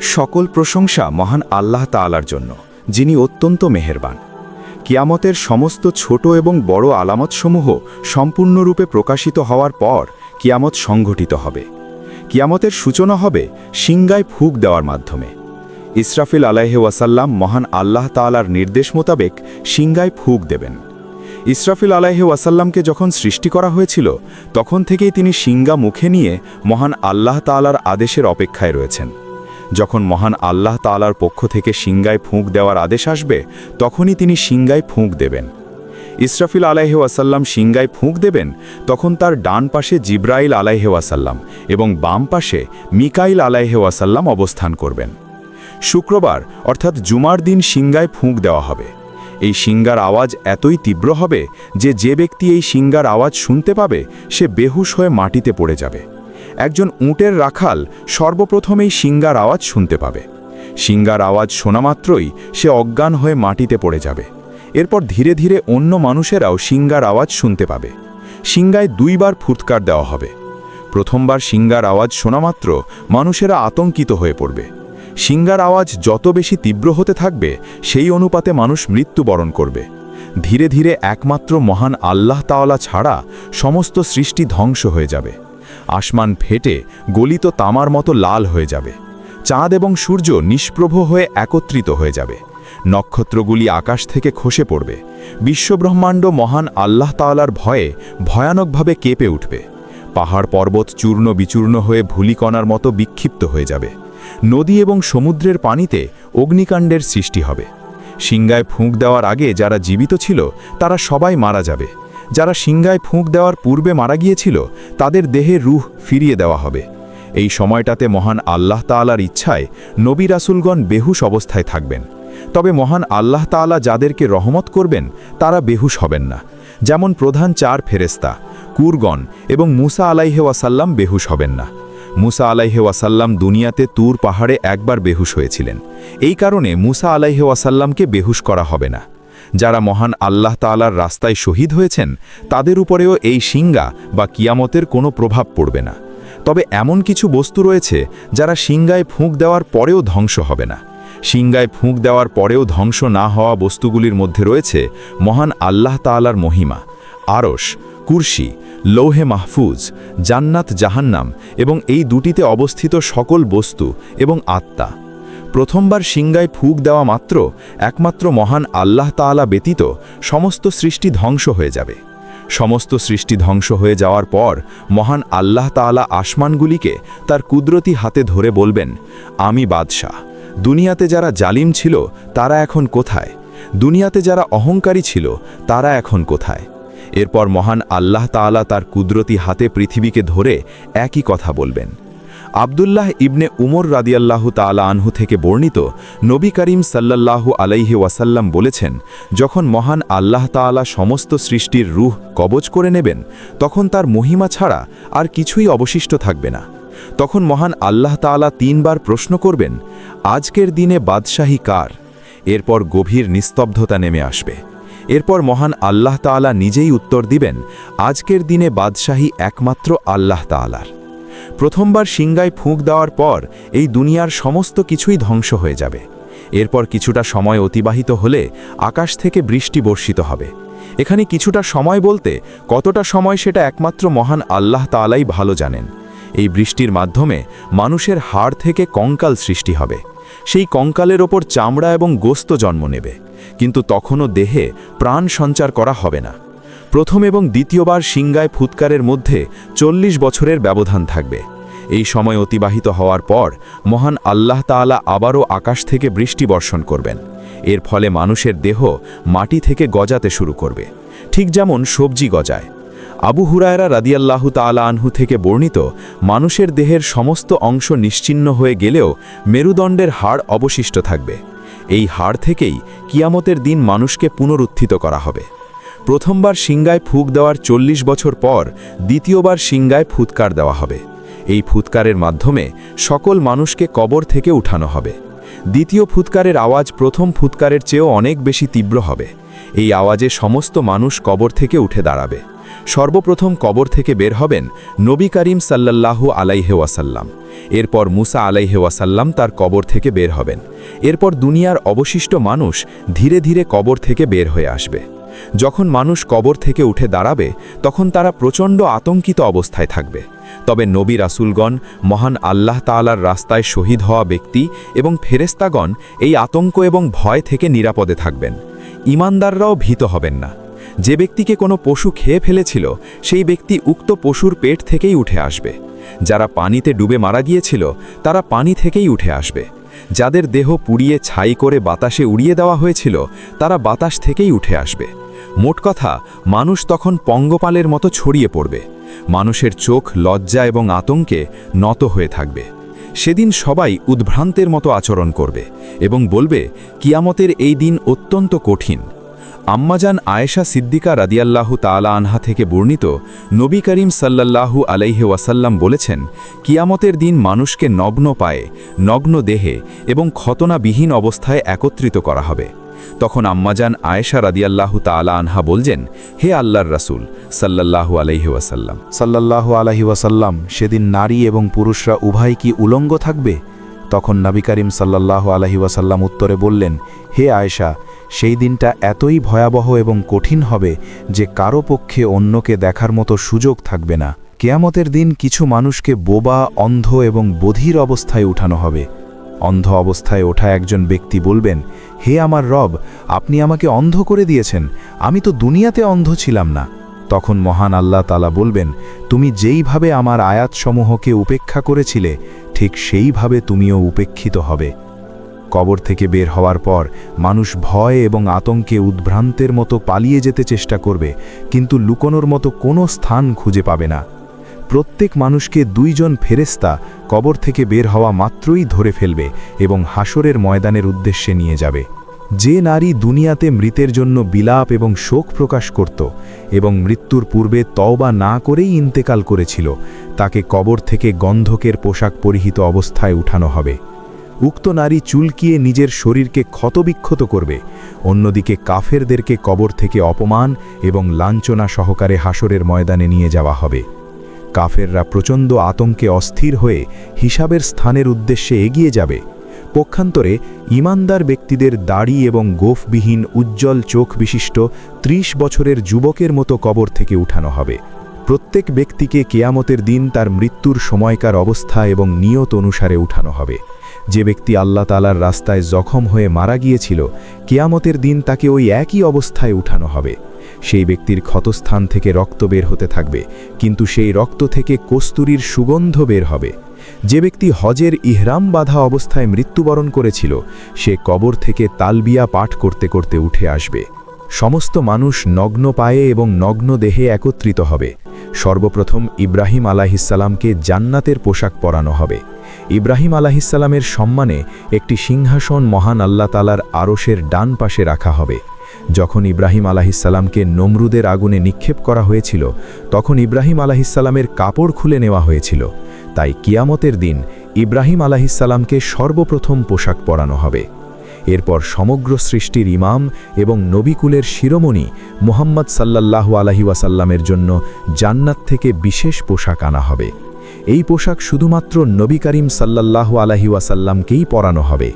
সকল প্রশংসা মহান আল্লাহ তাআলার জন্য, যিনি অত্যন্ত মেহেরবান। কিয়ামতের সমস্ত ছোট এবং বড় আলামতসমূহ সম্পূর্ণরূপে প্রকাশিত হওয়ার পর কিয়ামত সংঘটিত হবে। কিয়ামতের সূচনা হবে সিংগায় ফুঁক দেওয়ার মাধ্যমে। ইসরাফিল আলাইহি ওয়াসাল্লাম মহান আল্লাহ তাআলার নির্দেশ মোতাবেক সিংগায় ফুঁক দেবেন। ইসরাফিল আলাইহি ওয়াসাল্লামকে যখন সৃষ্টি করা হয়েছিল তখন থেকেই তিনি সিংগা মুখে নিয়ে মহান আল্লাহ তাআলার আদেশের অপেক্ষায় রয়েছেন। যখন মহান আল্লাহ তাআলার পক্ষ থেকে সিংগায় ফুঁক দেওয়ার আদেশ আসবে তখনই তিনি সিংগায় ফুঁক দেবেন। ইসরাফিল আলাইহি ওয়াসাল্লাম সিংগায় ফুঁক দেবেন, তখন তার ডান পাশে জিব্রাইল আলাইহি ওয়াসাল্লাম এবং বাম পাশে মিকাইল আলাইহি ওয়াসাল্লাম অবস্থান করবেন। শুক্রবার অর্থাৎ জুমার দিন সিংগায় ফুঁক দেওয়া হবে। এই সিংগার আওয়াজ এতই তীব্র হবে যে ব্যক্তি এই সিংগার আওয়াজ শুনতে পাবে সে বেহুশ হয়ে মাটিতে পড়ে যাবে। একজন উটের রাখাল সর্বপ্রথম এই সিংগার আওয়াজ শুনতে পাবে। সিংগার আওয়াজ শোনা মাত্রই সে অজ্ঞান হয়ে মাটিতে পড়ে যাবে। এরপর ধীরে ধীরে অন্য মানুষেরাও সিংগার আওয়াজ শুনতে পাবে। সিংগায় দুইবার ফুৎকার দেওয়া হবে। প্রথমবার সিংগার আওয়াজ শোনা মাত্র মানুষেরা আতঙ্কিত হয়ে পড়বে। সিংগার আওয়াজ যত বেশি তীব্র হতে থাকবে সেই অনুপাতে মানুষ মৃত্যুবরণ করবে। ধীরে ধীরে একমাত্র মহান আল্লাহ তাআলা ছাড়া সমস্ত সৃষ্টি ধ্বংস হয়ে যাবে। আসমান ফেটে গলিত তামার মতো লাল হয়ে যাবে। চাঁদ এবং সূর্য নিষ্প্রভ হয়ে একত্রিত হয়ে যাবে। নক্ষত্রগুলি আকাশ থেকে খসে পড়বে। বিশ্বব্রহ্মাণ্ড মহান আল্লাহ তাআলার ভয়ে ভয়ানকভাবে কেঁপে উঠবে। পাহাড় পর্বত চূর্ণ বিচূর্ণ হয়ে ধূলিকণার মতো বিক্ষিপ্ত হয়ে যাবে। নদী এবং সমুদ্রের পানিতে অগ্নিকাণ্ডের সৃষ্টি হবে। সিংগায় ফুঁক দেওয়ার আগে যারা জীবিত ছিল তারা সবাই মারা যাবে। যারা সিংগায় ফুঁক দেওয়ার পূর্বে মারা গিয়েছিল তাদের দেহে রূহ ফিরিয়ে দেওয়া হবে। এই সময়টাতে মহান আল্লাহ তাআলার ইচ্ছায় নবী রাসূলগণ বেহুশ অবস্থায় থাকবেন। তবে মহান আল্লাহ তাআলা যাদেরকে রহমত করবেন তারা বেহুশ হবেন না। যেমন প্রধান 4 ফেরেশতা, কুরগণ এবং মুসা আলাইহি ওয়াসাল্লাম বেহুশ হবেন না। মুসা আলাইহি ওয়াসাল্লাম দুনিয়াতে তুর পাহাড়ে একবার বেহুশ হয়েছিলেন। এই কারণে মুসা আলাইহি ওয়াসাল্লামকে বেহুশ করা হবে না। যারা মহান আল্লাহ তাআলার রাস্তায় শহীদ হয়েছেন তাদের উপরেও এই সিংগা বা কিয়ামতের কোনো প্রভাব পড়বে না। তবে এমন কিছু বস্তু রয়েছে যারা সিংগায় ফুঁক দেওয়ার পরেও ধ্বংস হবে না। সিংগায় ফুঁক দেওয়ার পরেও ধ্বংস না হওয়া বস্তুগুলির মধ্যে রয়েছে মহান আল্লাহ তাআলার মহিমা, আরশ, কুরসি, লৌহে মাহফুজ, জান্নাত জাহান্নাম এবং এই দুটিতে অবস্থিত সকল বস্তু এবং আত্মা। প্রথমবার সিংগায় ফুঁক দেওয়া মাত্র একমাত্র মহান আল্লাহ তাআলা ব্যতীত সমস্ত সৃষ্টি ধ্বংস হয়ে যাবে। সমস্ত সৃষ্টি ধ্বংস হয়ে যাওয়ার পর মহান আল্লাহ তাআলা আসমানগুলিকে তার কুদরতি হাতে ধরে বলবেন, আমি বাদশাহ। দুনিয়াতে যারা জালিম ছিল তারা এখন কোথায়? দুনিয়াতে যারা অহংকারী ছিল তারা এখন কোথায়? এরপর মহান আল্লাহ তাআলা তার কুদরতি হাতে পৃথিবীকে ধরে একই কথা বলবেন। আব্দুল্লাহ ইবনে উমর রাদিয়াল্লাহু তাআলা আনহু থেকে বর্ণিত, নবী করিম সাল্লাল্লাহু আলাইহি ওয়াসাল্লাম বলেছেন, যখন মহান আল্লাহ তাআলা সমস্ত সৃষ্টির রূহ কবজ করে নেবেন তখন তার মহিমা ছাড়া আর কিছুই অবশিষ্ট থাকবে না। তখন মহান আল্লাহ তাআলা 3 বার প্রশ্ন করবেন, আজকের দিনে বাদশাহী কার? এরপর গভীর নিস্তব্ধতা নেমে আসবে। এরপর মহান আল্লাহ তাআলা নিজেই উত্তর দিবেন, আজকের দিনে বাদশাহী একমাত্র আল্লাহ তাআলার। প্রথমবার সিংগায় ফুঁক দেওয়ার পর এই দুনিয়ার সমস্ত কিছুই ধ্বংস হয়ে যাবে। এরপর কিছুটা সময় অতিবাহিত হলে আকাশ থেকে বৃষ্টি বর্ষিত হবে। এখানে কিছুটা সময় বলতে কতটা সময় সেটা একমাত্র মহান আল্লাহ তাআলাই ভালো জানেন। এই বৃষ্টির মাধ্যমে মানুষের হাড় থেকে কঙ্কাল সৃষ্টি হবে। সেই কঙ্কালের ওপর চামড়া এবং গোস্ত জন্ম নেবে, কিন্তু তখনও দেহে প্রাণ সঞ্চার করা হবে না। প্রথম এবং দ্বিতীয়বার সিংগায় ফুৎকারের মধ্যে 40 বছরের ব্যবধান থাকবে। এই সময় অতিবাহিত হওয়ার পর মহান আল্লাহ তাআলা আবারও আকাশ থেকে বৃষ্টি বর্ষণ করবেন। এর ফলে মানুষের দেহ মাটি থেকে গজাতে শুরু করবে, ঠিক যেমন সবজি গজায়। আবু হুরায়রা রাদিয়াল্লাহু তাআলা আনহু থেকে বর্ণিত, মানুষের দেহের সমস্ত অংশ নিশ্চিহ্ন হয়ে গেলেও মেরুদণ্ডের হাড় অবশিষ্ট থাকবে। এই হাড় থেকেই কিয়ামতের দিন মানুষকে পুনরুত্থিত করা হবে। প্রথমবার সিংগায় ফুঁক দেওয়ার 40 বছর পর দ্বিতীয়বার সিংগায় ফুৎকার দেওয়া হবে। এই ফুৎকারের মাধ্যমে সকল মানুষকে কবর থেকে উঠানো হবে। দ্বিতীয় ফুৎকারের আওয়াজ প্রথম ফুৎকারের চেয়েও অনেক বেশি তীব্র হবে। এই আওয়াজে সমস্ত মানুষ কবর থেকে উঠে দাঁড়াবে। সর্বপ্রথম কবর থেকে বের হবেন নবী করিম সাল্লাল্লাহু আলাইহি ওয়াসাল্লাম। এরপর মুসা আলাইহি ওয়াসাল্লাম তার কবর থেকে বের হবেন। এরপর দুনিয়ার অবশিষ্ট মানুষ ধীরে ধীরে কবর থেকে বের হয়ে আসবে। যখন মানুষ কবর থেকে উঠে দাঁড়াবে তখন তারা প্রচণ্ড আতঙ্কিত অবস্থায় থাকবে। তবে নবী রাসূলগণ, মহান আল্লাহ তাআলার রাস্তায় শহীদ হওয়া ব্যক্তি এবং ফেরেশতাগণ এই আতঙ্ক এবং ভয় থেকে নিরাপদে থাকবেন। ঈমানদাররাও ভীত হবেন না। যে ব্যক্তিকে কোনো পশু খেয়ে ফেলেছিল সেই ব্যক্তি উক্ত পশুর পেট থেকেই উঠে আসবে। যারা পানিতে ডুবে মারা গিয়েছিল তারা পানি থেকেই উঠে আসবে। যাদের দেহ পুড়িয়ে ছাই করে বাতাসে উড়িয়ে দেওয়া হয়েছিল তারা বাতাস থেকেই উঠে আসবে। মোট কথা, মানুষ তখন পঙ্গপালের মতো ছড়িয়ে পড়বে। মানুষের চোখ লজ্জা এবং আতঙ্কে নত হয়ে থাকবে। সেদিন সবাই উদ্ভ্রান্তের মতো আচরণ করবে এবং বলবে, কিয়ামতের এই দিন অত্যন্ত কঠিন। আম্মাজান আয়েশা সিদ্দিকা রাদিয়াল্লাহু তাআলা আনহা থেকে বর্ণিত, নবী করিম সাল্লাল্লাহু আলাইহি ওয়াসাল্লাম বলেছেন, কিয়ামতের দিন মানুষকে নগ্ন পায়ে, নগ্ন দেহে এবং খতনাবিহীন অবস্থায় একত্রিত করা হবে। তখন আম্মাজান আয়েশা রাদিয়াল্লাহু তাআলা আনহা বলছেন, হে আল্লাহর রাসূল সাল্লাল্লাহু আলাইহি ওয়াসাল্লাম সাল্লাল্লাহু আলাইহি ওয়াসাল্লাম, সেদিন নারী এবং পুরুষরা উভয় কি উলঙ্গ থাকবে? তখন নবী করিম সাল্লাল্লাহু আলাইহি ওয়াসাল্লাম উত্তরে বললেন, হে আয়েশা, সেই দিনটা এতই ভয়াবহ এবং কঠিন হবে যে কারো পক্ষে অন্যকে দেখার মতো সুযোগ থাকবে না। কিয়ামতের দিন কিছু মানুষকে বোবা, অন্ধ এবং বধির অবস্থায় উঠানো হবে। অন্ধ অবস্থায় ওঠা একজন ব্যক্তি বলবেন, হে আমার রব, আপনি আমাকে অন্ধ করে দিয়েছেন, আমি তো দুনিয়াতে অন্ধ ছিলাম না। তখন মহান আল্লাহ তাআলা বলবেন, তুমি যেইভাবে আমার আয়াতসমূহকে উপেক্ষা করেছিলে ঠিক সেইভাবে তুমিও উপেক্ষিত হবে। কবর থেকে বের হওয়ার পর মানুষ ভয় এবং আতঙ্কে উদ্ভ্রান্তের মতো পালিয়ে যেতে চেষ্টা করবে, কিন্তু লুকোনোর মতো কোনো স্থান খুঁজে পাবে না। প্রত্যেক মানুষকে দুইজন ফেরেশতা কবর থেকে বের হওয়া মাত্রই ধরে ফেলবে এবং হাসরের ময়দানের উদ্দেশ্যে নিয়ে যাবে। যে নারী দুনিয়াতে মৃতের জন্য বিলাপ এবং শোক প্রকাশ করত এবং মৃত্যুর পূর্বে তওবা না করেই ইন্তেকাল করেছিল, তাকে কবর থেকে গন্ধকের পোশাক পরিহিত অবস্থায় উঠানো হবে। উক্ত নারী চুলকিয়ে নিজের শরীরকে ক্ষতবিক্ষত করবে। অন্যদিকে কাফেরদেরকে কবর থেকে অপমান এবং লাঞ্ছনা সহকারে হাসরের ময়দানে নিয়ে যাওয়া হবে। কাফেররা প্রচণ্ড আতঙ্কে অস্থির হয়ে হিসাবের স্থানের উদ্দেশ্যে এগিয়ে যাবে। পক্ষান্তরে ঈমানদার ব্যক্তিদের দাড়ি এবং গোফবিহীন উজ্জ্বল চোখ বিশিষ্ট ৩০ বছরের যুবকের মতো কবর থেকে উঠানো হবে। প্রত্যেক ব্যক্তিকে কিয়ামতের দিন তার মৃত্যুর সময়কার অবস্থা এবং নিয়ত অনুসারে উঠানো হবে। যে ব্যক্তি আল্লাহ তাআলার রাস্তায় জখম হয়ে মারা গিয়েছিল, কিয়ামতের দিন তাকে ওই একই অবস্থায় উঠানো হবে। সেই ব্যক্তির ক্ষতস্থান থেকে রক্ত বের হতে থাকবে, কিন্তু সেই রক্ত থেকে কস্তুরীর সুগন্ধ বের হবে। যে ব্যক্তি হজের ইহরাম বাঁধা অবস্থায় মৃত্যুবরণ করেছিল, সে কবর থেকে তালবিয়া পাঠ করতে করতে উঠে আসবে। সমস্ত মানুষ নগ্ন পায়ে এবং নগ্ন দেহে একত্রিত হবে। সর্বপ্রথম ইব্রাহিম আলাইহিসসালামকে জান্নাতের পোশাক পরানো হবে। ইব্রাহিম আলাইহিসসালামের সম্মানে একটি সিংহাসন মহান আল্লাহ তাআলার আরশের ডান পাশে রাখা হবে। যখন ইব্রাহিম আলাইহিসসালামকে নমরুদের আগুনে নিক্ষেপ করা হয়েছিল, তখন ইব্রাহিম আলাইহিসসালামের কাপড় খুলে নেওয়া হয়েছিল। তাই কিয়ামতের দিন ইব্রাহিম আলাইহিসসালামকে সর্বপ্রথম পোশাক পরানো হবে। এরপর সমগ্র সৃষ্টির ইমাম এবং নবীকুলের শিরোমণি মুহাম্মদ সাল্লাল্লাহু আলাইহি ওয়াসাল্লামের জন্য জান্নাত থেকে বিশেষ পোশাক আনা হবে। এই পোশাক শুধুমাত্র নবী করিম সাল্লাল্লাহু আলাইহি ওয়াসাল্লামকেই পরানো হবে।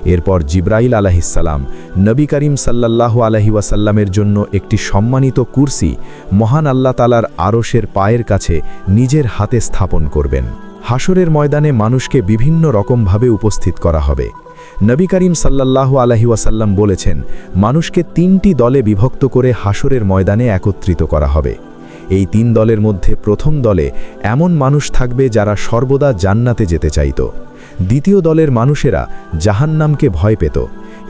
এরপর জিবরাইল আলাইহিসসালাম নবী করিম সাল্লাল্লাহু আলাইহি ওয়াসাল্লামের জন্য একটি সম্মানিত কুরসি মহান আল্লাহ তাআলার আরশের পায়ের কাছে নিজের হাতে স্থাপন করবেন। হাসরের ময়দানে মানুষকে বিভিন্ন রকমভাবে উপস্থিত করা হবে। নবী করিম সাল্লাল্লাহু আলাইহি ওয়াসাল্লাম বলেছেন, মানুষকে ৩টি দলে বিভক্ত করে হাসরের ময়দানে একত্রিত করা হবে। এই ৩ দলের মধ্যে প্রথম দলে এমন মানুষ থাকবে যারা সর্বদা জান্নাতে যেতে চাইত। দ্বিতীয় দলের মানুষেরা জাহান্নামকে ভয় পেত।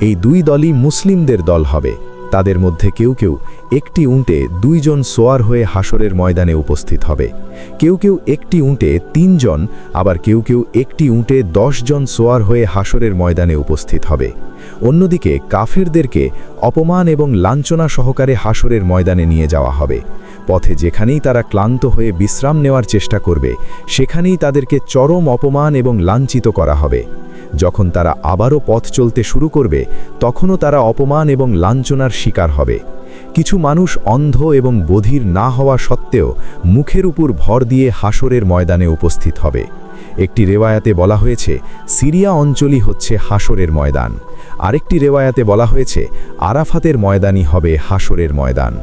এই ২ দলই মুসলিমদের দল হবে। তাদের মধ্যে কেউ কেউ একটি উঁটে ২ জন সোয়ার হয়ে হাসরের ময়দানে উপস্থিত হবে। কেউ কেউ একটি উঁটে ৩ জন, আবার কেউ কেউ একটি উঁটে ১০ জন সোয়ার হয়ে হাসরের ময়দানে উপস্থিত হবে। অন্যদিকে কাফেরদেরকে অপমান এবং লাঞ্ছনা সহকারে হাসরের ময়দানে নিয়ে যাওয়া হবে। পথে যেখানেই তারা ক্লান্ত হয়ে বিশ্রাম নেওয়ার চেষ্টা করবে, সেখানেই তাদেরকে চরম অপমান এবং লাঞ্ছিত করা হবে। যখন তারা আবারও পথ চলতে শুরু করবে, তখনও তারা অপমান এবং লাঞ্ছনার শিকার হবে। কিছু মানুষ অন্ধ এবং বধির না হওয়া সত্ত্বেও মুখের উপর ভর দিয়ে হাসরের ময়দানে উপস্থিত হবে। একটি রেওয়ায়াতে বলা হয়েছে সিরিয়া অঞ্চলই হচ্ছে হাসরের ময়দান, আরেকটি রেওয়ায়াতে বলা হয়েছে আরাফাতের ময়দানই হবে হাসরের ময়দান।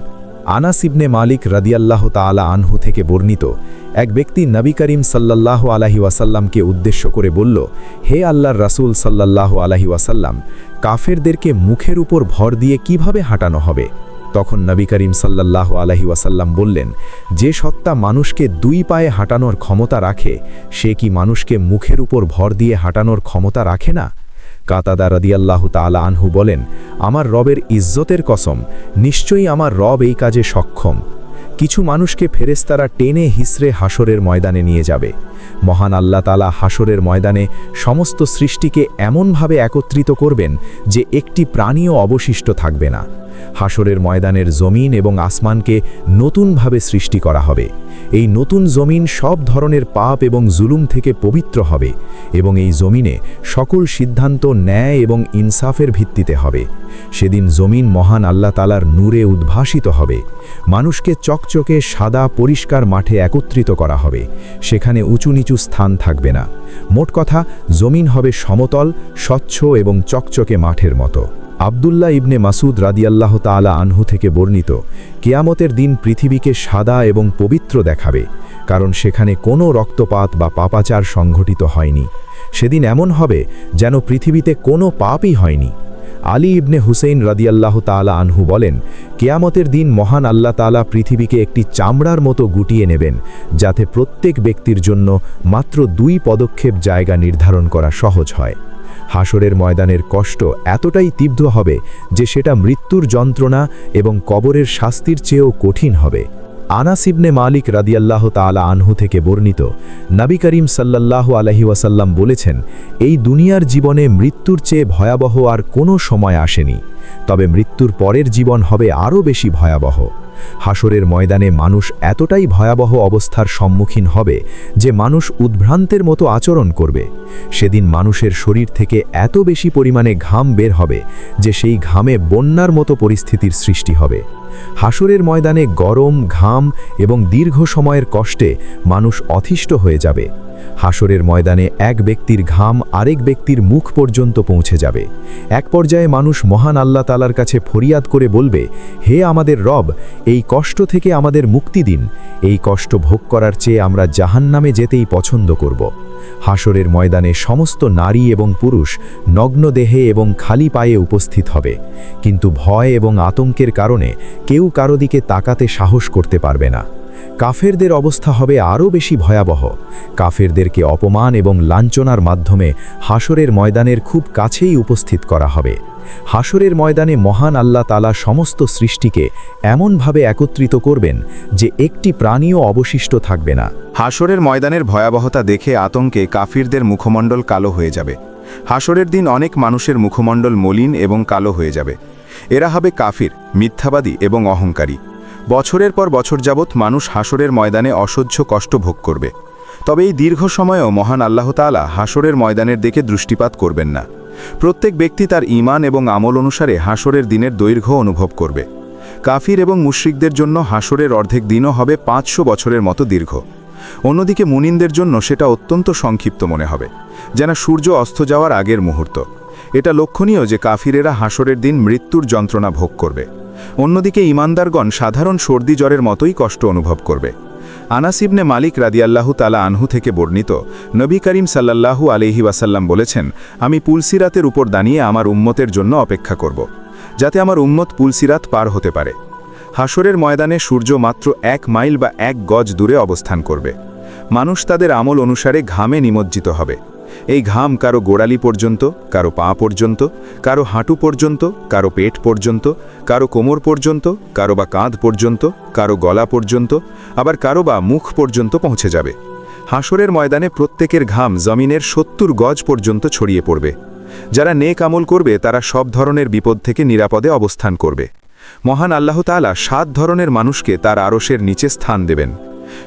আনাস ইবনে মালিক রাদিয়াল্লাহু তাআলা আনহু থেকে বর্ণিত, এক ব্যক্তি নবী করিম সাল্লাল্লাহু আলাইহি ওয়াসাল্লামকে উদ্দেশ্য করে বলল, হে আল্লাহর রাসূল সাল্লাল্লাহু আলাইহি ওয়াসাল্লাম, কাফেরদেরকে মুখের উপর ভর দিয়ে কিভাবে হাঁটানো হবে? তখন নবী করিম সাল্লাল্লাহু আলাইহি ওয়াসাল্লাম বললেন, যে সত্তা মানুষকে দুই পায়ে হাঁটানোর ক্ষমতা রাখে, সে কি মানুষকে মুখের উপর ভর দিয়ে হাঁটানোর ক্ষমতা রাখে না? কাতাদা রাদিয়াল্লাহু তাআলা আনহু বলেন, আমার রবের ইজ্জতের কসম, নিশ্চয়ই আমার রব এই কাজে সক্ষম। কিছু মানুষকে ফেরেশতারা টেনে হিসড়ে হাসরের ময়দানে নিয়ে যাবে। মহান আল্লাহ তাআলা হাসরের ময়দানে সমস্ত সৃষ্টিকে এমনভাবে একত্রিত করবেন যে একটি প্রাণীও অবশিষ্ট থাকবে না। হাসরের ময়দানের জমিন এবং আসমানকে নতুনভাবে সৃষ্টি করা হবে। এই নতুন জমিন সব ধরনের পাপ এবং জুলুম থেকে পবিত্র হবে এবং এই জমিনে সকল সিদ্ধান্ত ন্যায় এবং ইনসাফের ভিত্তিতে হবে। সেদিন জমিন মহান আল্লাহ তাআলার নূরে উদ্ভাসিত হবে। মানুষকে চকচকে সাদা পরিষ্কার মাঠে একত্রিত করা হবে। সেখানে উঁচু নিচু স্থান থাকবে না। মোট কথা, জমিন হবে সমতল, স্বচ্ছ এবং চকচকে মাঠের মতো। আব্দুল্লাহ ইবনে মাসুদ রাদিয়াল্লাহু তাআলা আনহু থেকে বর্ণিত, কিয়ামতের দিন পৃথিবীকে সাদা এবং পবিত্র দেখাবে, কারণ সেখানে কোনো রক্তপাত বা পাপাচার সংঘটিত হয়নি। সেদিন এমন হবে যেন পৃথিবীতে কোনো পাপই হয়নি। আলী ইবনে হুসেইন রাদিয়াল্লাহু তাআলা আনহু বলেন, কিয়ামতের দিন মহান আল্লাহ তাআলা পৃথিবীকে একটি চামড়ার মতো গুটিয়ে নেবেন, যাতে প্রত্যেক ব্যক্তির জন্য মাত্র 2 পদক্ষেপ জায়গা নির্ধারণ করা সহজ হয়। হাসরের ময়দানের কষ্ট এতটাই তীব্র হবে যে সেটা মৃত্যুর যন্ত্রণা এবং কবরের শাস্তির চেয়েও কঠিন হবে। আনাস ইবনে মালিক রাদিয়াল্লাহু তাআলা আনহু থেকে বর্ণিত, নবী করিম সাল্লাল্লাহু আলাইহি ওয়াসাল্লাম বলেছেন, এই দুনিয়ার জীবনে মৃত্যুর চেয়ে ভয়াবহ আর কোনো সময় আসেনি, তবে মৃত্যুর পরের জীবন হবে আরও বেশি ভয়াবহ। হাসরের ময়দানে মানুষ এতটাই ভয়াবহ অবস্থার সম্মুখীন হবে যে মানুষ উদ্ভ্রান্তের মতো আচরণ করবে। সেদিন মানুষের শরীর থেকে এত বেশি পরিমাণে ঘাম বের হবে যে সেই ঘামে বন্যার মতো পরিস্থিতির সৃষ্টি হবে। হাসরের ময়দানে গরম, ঘাম এবং দীর্ঘ সময়ের কষ্টে মানুষ অতিষ্ঠ হয়ে যাবে। হাসরের ময়দানে এক ব্যক্তির ঘাম আরেক ব্যক্তির মুখ পর্যন্ত পৌঁছে যাবে। এক পর্যায়ে মানুষ মহান আল্লাহ তাআলার কাছে ফরিয়াদ করে বলবে, হে আমাদের রব, এই কষ্ট থেকে আমাদের মুক্তি দিন। এই কষ্ট ভোগ করার চেয়ে আমরা জাহান্নামে যেতেই পছন্দ করব। হাসরের ময়দানে সমস্ত নারী এবং পুরুষ নগ্ন দেহে এবং খালি পায়ে উপস্থিত হবে, কিন্তু ভয় এবং আতঙ্কের কারণে কেউ কারো দিকে তাকাতে সাহস করতে পারবে না। কাফেরদের অবস্থা হবে আরও বেশি ভয়াবহ। কাফেরদেরকে অপমান এবং লাঞ্ছনার মাধ্যমে হাসরের ময়দানের খুব কাছেই উপস্থিত করা হবে। হাসরের ময়দানে মহান আল্লাহ তাআলা সমস্ত সৃষ্টিকে এমনভাবে একত্রিত করবেন যে একটি প্রাণীও অবশিষ্ট থাকবে না। হাসরের ময়দানের ভয়াবহতা দেখে আতঙ্কে কাফিরদের মুখমণ্ডল কালো হয়ে যাবে। হাসরের দিন অনেক মানুষের মুখমণ্ডল মলিন এবং কালো হয়ে যাবে। এরা হবে কাফির, মিথ্যাবাদী এবং অহংকারী। বছরের পর বছর যাবৎ মানুষ হাসরের ময়দানে অসহ্য কষ্ট ভোগ করবে। তবে এই দীর্ঘ সময়েও মহান আল্লাহ তাআলা হাসরের ময়দানের দিকে দৃষ্টিপাত করবেন না। প্রত্যেক ব্যক্তি তার ঈমান এবং আমল অনুসারে হাসরের দিনের দৈর্ঘ্য অনুভব করবে। কাফির এবং মুশরিকদের জন্য হাসরের অর্ধেক দিনও হবে 500 বছরের মতো দীর্ঘ। অন্যদিকে মুমিনদের জন্য সেটা অত্যন্ত সংক্ষিপ্ত মনে হবে, যেন সূর্য অস্ত যাওয়ার আগের মুহূর্ত। এটা লক্ষণীয় যে কাফিরেরা হাসরের দিন মৃত্যুর যন্ত্রণা ভোগ করবে। অন্যদিকে ঈমানদারগণ সাধারণ সর্দি জ্বরের মতোই কষ্ট অনুভব করবে। আনাস ইবনে মালিক রাদিয়াল্লাহু তাআলা আনহু থেকে বর্ণিত, নবী করিম সাল্লাল্লাহু আলাইহি ওয়াসাল্লাম বলেছেন, আমি পুলসিরাতের উপর দাঁড়িয়ে আমার উম্মতের জন্য অপেক্ষা করব, যাতে আমার উম্মত পুলসিরাত পার হতে পারে। হাসরের ময়দানে সূর্য মাত্র 1 মাইল বা 1 গজ দূরে অবস্থান করবে। মানুষ তাদের আমল অনুসারে ঘামে নিমজ্জিত হবে। এই ঘাম কারো গোড়ালি পর্যন্ত, কারো পা পর্যন্ত, কারো হাঁটু পর্যন্ত, কারো পেট পর্যন্ত, কারো কোমর পর্যন্ত, কারো বা কাঁধ পর্যন্ত, কারো গলা পর্যন্ত, আবার কারো বা মুখ পর্যন্ত পৌঁছে যাবে। হাসরের ময়দানে প্রত্যেকের ঘাম জমিনের 70 গজ পর্যন্ত ছড়িয়ে পড়বে। যারা নেক আমল করবে তারা সব ধরনের বিপদ থেকে নিরাপদে অবস্থান করবে। মহান আল্লাহ তাআলা 7 ধরনের মানুষকে তার আরশের নিচে স্থান দেবেন।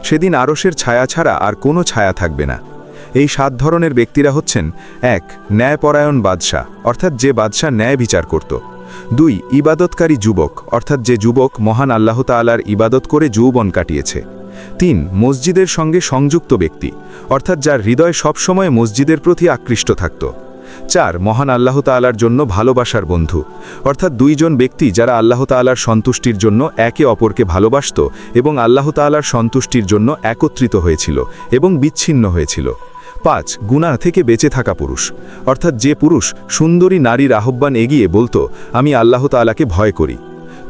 সেদিন আরশের ছায়া ছাড়া আর কোনো ছায়া থাকবে না। এই 7 ধরনের ব্যক্তিরা হচ্ছেন: 1. ন্যায়পরায়ণ বাদশাহ, অর্থাৎ যে বাদশাহ ন্যায় বিচার করত। 2 ইবাদতকারী যুবক, অর্থাৎ যে যুবক মহান আল্লাহ তাআলার ইবাদত করে যৌবন কাটিয়েছে। 3 মসজিদের সঙ্গে সংযুক্ত ব্যক্তি, অর্থাৎ যার হৃদয় সবসময় মসজিদের প্রতি আকৃষ্ট থাকত। 4 মহান আল্লাহ তাআলার জন্য ভালোবাসার বন্ধু, অর্থাৎ 2 জন ব্যক্তি যারা আল্লাহ তাআলার সন্তুষ্টির জন্য একে অপরকে ভালোবাসত এবং আল্লাহ তাআলার সন্তুষ্টির জন্য একত্রিত হয়েছিল এবং বিচ্ছিন্ন হয়েছিল। 5 গুনাহ থেকে বেঁচে থাকা পুরুষ, অর্থাৎ যে পুরুষ সুন্দরী নারীর আহ্বান এগিয়ে বলতো আমি আল্লাহ তাআলাকে ভয় করি।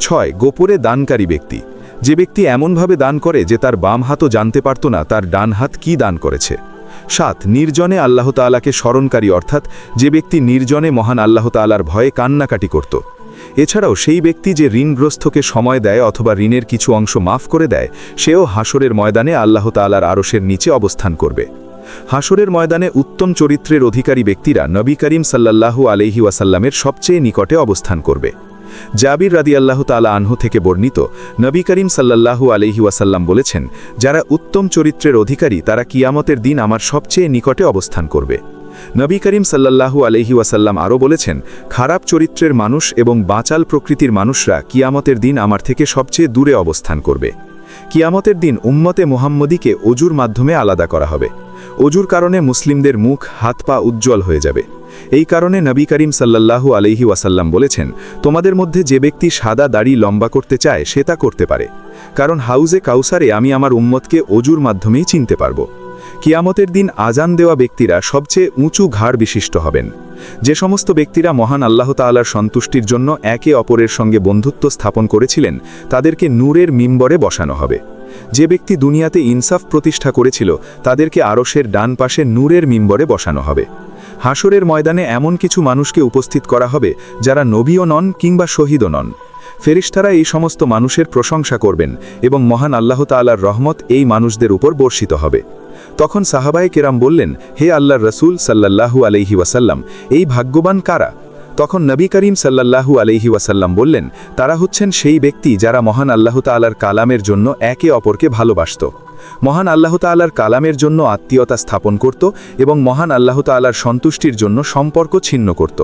6 গোপনে দানকারী ব্যক্তি, যে ব্যক্তি এমনভাবে দান করে যে তার বাম হাতও জানতে পারত না তার ডান হাত কি দান করেছে। 7 নির্জনে আল্লাহ তাআলাকে স্মরণকারী, অর্থাৎ যে ব্যক্তি নির্জনে মহান আল্লাহ তাআলার ভয়ে কান্নাকাটি করত। এছাড়াও সেই ব্যক্তি যে ঋণগ্রস্তকে সময় দেয় অথবা ঋণের কিছু অংশ মাফ করে দেয়, সেও হাসরের ময়দানে আল্লাহ তাআলার আরশের নিচে অবস্থান করবে। হাসরের ময়দানে উত্তম চরিত্রের অধিকারী ব্যক্তিরা নবী করিম সাল্লাল্লাহু আলাইহি ওয়াসাল্লামের সবচেয়ে নিকটে অবস্থান করবে। জাবির রাদিয়াল্লাহু তাআলা আনহু থেকে বর্ণিত, নবী করিম সাল্লাল্লাহু আলাইহি ওয়াসাল্লাম বলেছেন, যারা উত্তম চরিত্রের অধিকারী তারা কিয়ামতের দিন আমার সবচেয়ে নিকটে অবস্থান করবে। নবী করিম সাল্লাল্লাহু আলাইহি ওয়াসাল্লাম আরও বলেছেন, খারাপ চরিত্রের মানুষ এবং বাচাল প্রকৃতির মানুষরা কিয়ামতের দিন আমার থেকে সবচেয়ে দূরে অবস্থান করবে। কিয়ামতের দিন উম্মতে মুহাম্মদীকে অজুর মাধ্যমে আলাদা করা হবে। অজুর কারণে মুসলিমদের মুখ হাত পা উজ্জ্বল হয়ে যাবে। এই কারণে নবী করিম সাল্লাল্লাহু আলাইহি ওয়াসাল্লাম বলেছেন, তোমাদের মধ্যে যে ব্যক্তি সাদা দাড়ি লম্বা করতে চায় সে তা করতে পারে, কারণ হাউজে কাউসারে আমি আমার উম্মতকে অজুর মাধ্যমেই চিনতে পারব। কিয়ামতের দিন আজান দেওয়া ব্যক্তিরা সবচেয়ে উঁচু ঘাড় বিশিষ্ট হবেন। যে সমস্ত ব্যক্তিরা মহান আল্লাহ তাআলার সন্তুষ্টির জন্য একে অপরের সঙ্গে বন্ধুত্ব স্থাপন করেছিলেন তাদেরকে নূরের মিম্বরে বসানো হবে। যে ব্যক্তি দুনিয়াতে ইনসাফ প্রতিষ্ঠা করেছিল তাদেরকে আরশের ডান পাশে নূরের মিম্বরে বসানো হবে। হাসরের ময়দানে এমন কিছু মানুষকে উপস্থিত করা হবে যারা নবীও নন কিংবা শহীদও নন। ফেরেশতারা এই সমস্ত মানুষের প্রশংসা করবেন এবং মহান আল্লাহ তাআলার রহমত এই মানুষদের উপর বর্ষিত হবে। তখন সাহাবায়ে কেরাম বললেন, হে আল্লাহর রাসূল সাল্লাল্লাহু আলাইহি ওয়াসাল্লাম, এই ভাগ্যবান কারা? তখন নবী করিম সাল্লাল্লাহু আলাইহি ওয়াসাল্লাম বললেন, তারা হচ্ছেন সেই ব্যক্তি যারা মহান আল্লাহ তাআলার কালামের জন্য একে অপরকে ভালোবাসত, মহান আল্লাহ তাআলার কালামের জন্য আত্মীয়তা স্থাপন করত এবং মহান আল্লাহ তাআলার সন্তুষ্টির জন্য সম্পর্ক ছিন্ন করত।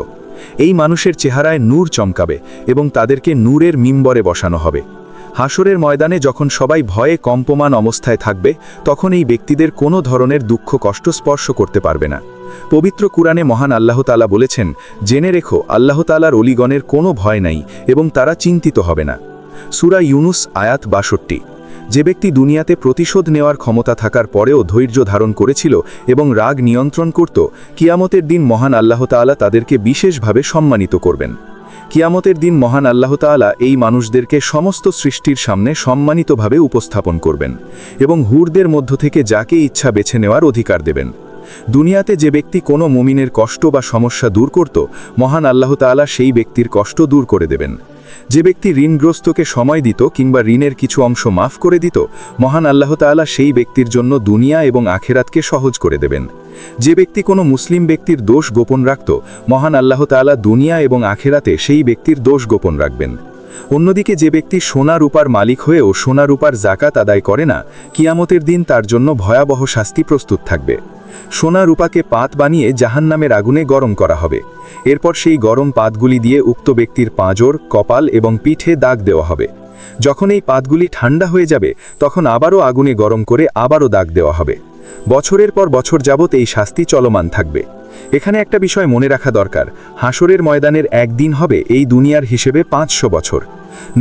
এই মানুষের চেহারায় নূর চমকাবে এবং তাদেরকে নূরের মিম্বরে বসানো হবে। হাসরের ময়দানে যখন সবাই ভয়ে কম্পমান অবস্থায় থাকবে তখন এই ব্যক্তিদের কোনো ধরনের দুঃখ কষ্ট স্পর্শ করতে পারবে না। পবিত্র কুরআনে মহান আল্লাহ তাআলা বলেছেন, জেনে রেখো আল্লাহ তাআলার অলিগণের কোনো ভয় নাই এবং তারা চিন্তিত হবে না। সূরা ইউনুস আয়াত ৬২। যে ব্যক্তি দুনিয়াতে প্রতিশোধ নেওয়ার ক্ষমতা থাকার পরেও ধৈর্য ধারণ করেছিল এবং রাগ নিয়ন্ত্রণ করত, কিয়ামতের দিন মহান আল্লাহ তাআলা তাদেরকে বিশেষভাবে সম্মানিত করবেন। কিয়ামতের দিন মহান আল্লাহ তাআলা এই মানুষদেরকে সমস্ত সৃষ্টির সামনে সম্মানিতভাবে উপস্থাপন করবেন এবং হুরদের মধ্য থেকে যাকে ইচ্ছা বেছে নেওয়ার অধিকার দেবেন। দুনিয়াতে যে ব্যক্তি কোনো মুমিনের কষ্ট বা সমস্যা দূর করত, মহান আল্লাহ তাআলা সেই ব্যক্তির কষ্ট দূর করে দেবেন। যে ব্যক্তি ঋণগ্রস্তকে সময় দিত কিংবা ঋণের কিছু অংশ মাফ করে দিত, মহান আল্লাহ তাআলা সেই ব্যক্তির জন্য দুনিয়া এবং আখেরাতকে সহজ করে দেবেন। যে ব্যক্তি কোনো মুসলিম ব্যক্তির দোষ গোপন রাখত, মহান আল্লাহ তাআলা দুনিয়া এবং আখেরাতে সেই ব্যক্তির দোষ গোপন রাখবেন। অন্যদিকে যে ব্যক্তি সোনা রূপার মালিক হয়েও সোনা রূপার জাকাত আদায় করে না, কিয়ামতের দিন তার জন্য ভয়াবহ শাস্তি প্রস্তুত থাকবে। সোনা রূপাকে পাত বানিয়ে জাহান্নামের আগুনে গরম করা হবে। এরপর সেই গরম পাতগুলি দিয়ে উক্ত ব্যক্তির পাঁজর, কপাল এবং পিঠে দাগ দেওয়া হবে। যখন এই পাতগুলি ঠান্ডা হয়ে যাবে তখন আবারও আগুনে গরম করে আবারও দাগ দেওয়া হবে। বছরের পর বছর যাবত এই শাস্তি চলমান থাকবে। এখানে একটা বিষয় মনে রাখা দরকার, হাসরের ময়দানের একদিন হবে এই দুনিয়ার হিসেবে 500 বছর।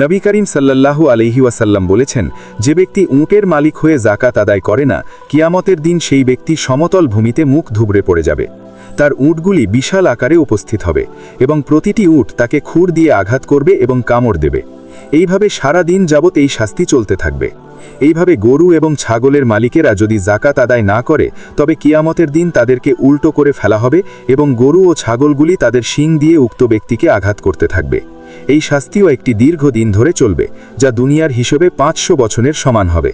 নবী করিম সাল্লাল্লাহু আলাইহি ওয়াসাল্লাম বলেছেন, যে ব্যক্তি উটের মালিক হয়ে জাকাত আদায় করে না, কিয়ামতের দিন সেই ব্যক্তি সমতল ভূমিতে মুখ ধুবড়ে পড়ে যাবে। তার উটগুলি বিশাল আকারে উপস্থিত হবে এবং প্রতিটি উট তাকে খুর দিয়ে আঘাত করবে এবং কামড় দেবে। এইভাবে সারা দিন যাবত এই শাস্তি চলতে থাকবে। এইভাবে গরু এবং ছাগলের মালিকেরা যদি জাকাত আদায় না করে তবে কিয়ামতের দিন তাদেরকে উল্টো করে ফেলা হবে এবং গরু ও ছাগলগুলি তাদের শিং দিয়ে উক্ত ব্যক্তিকে আঘাত করতে থাকবে। এই শাস্তিও একটি দীর্ঘ দিন ধরে চলবে, যা দুনিয়ার হিসেবে 500 বছরের সমান হবে।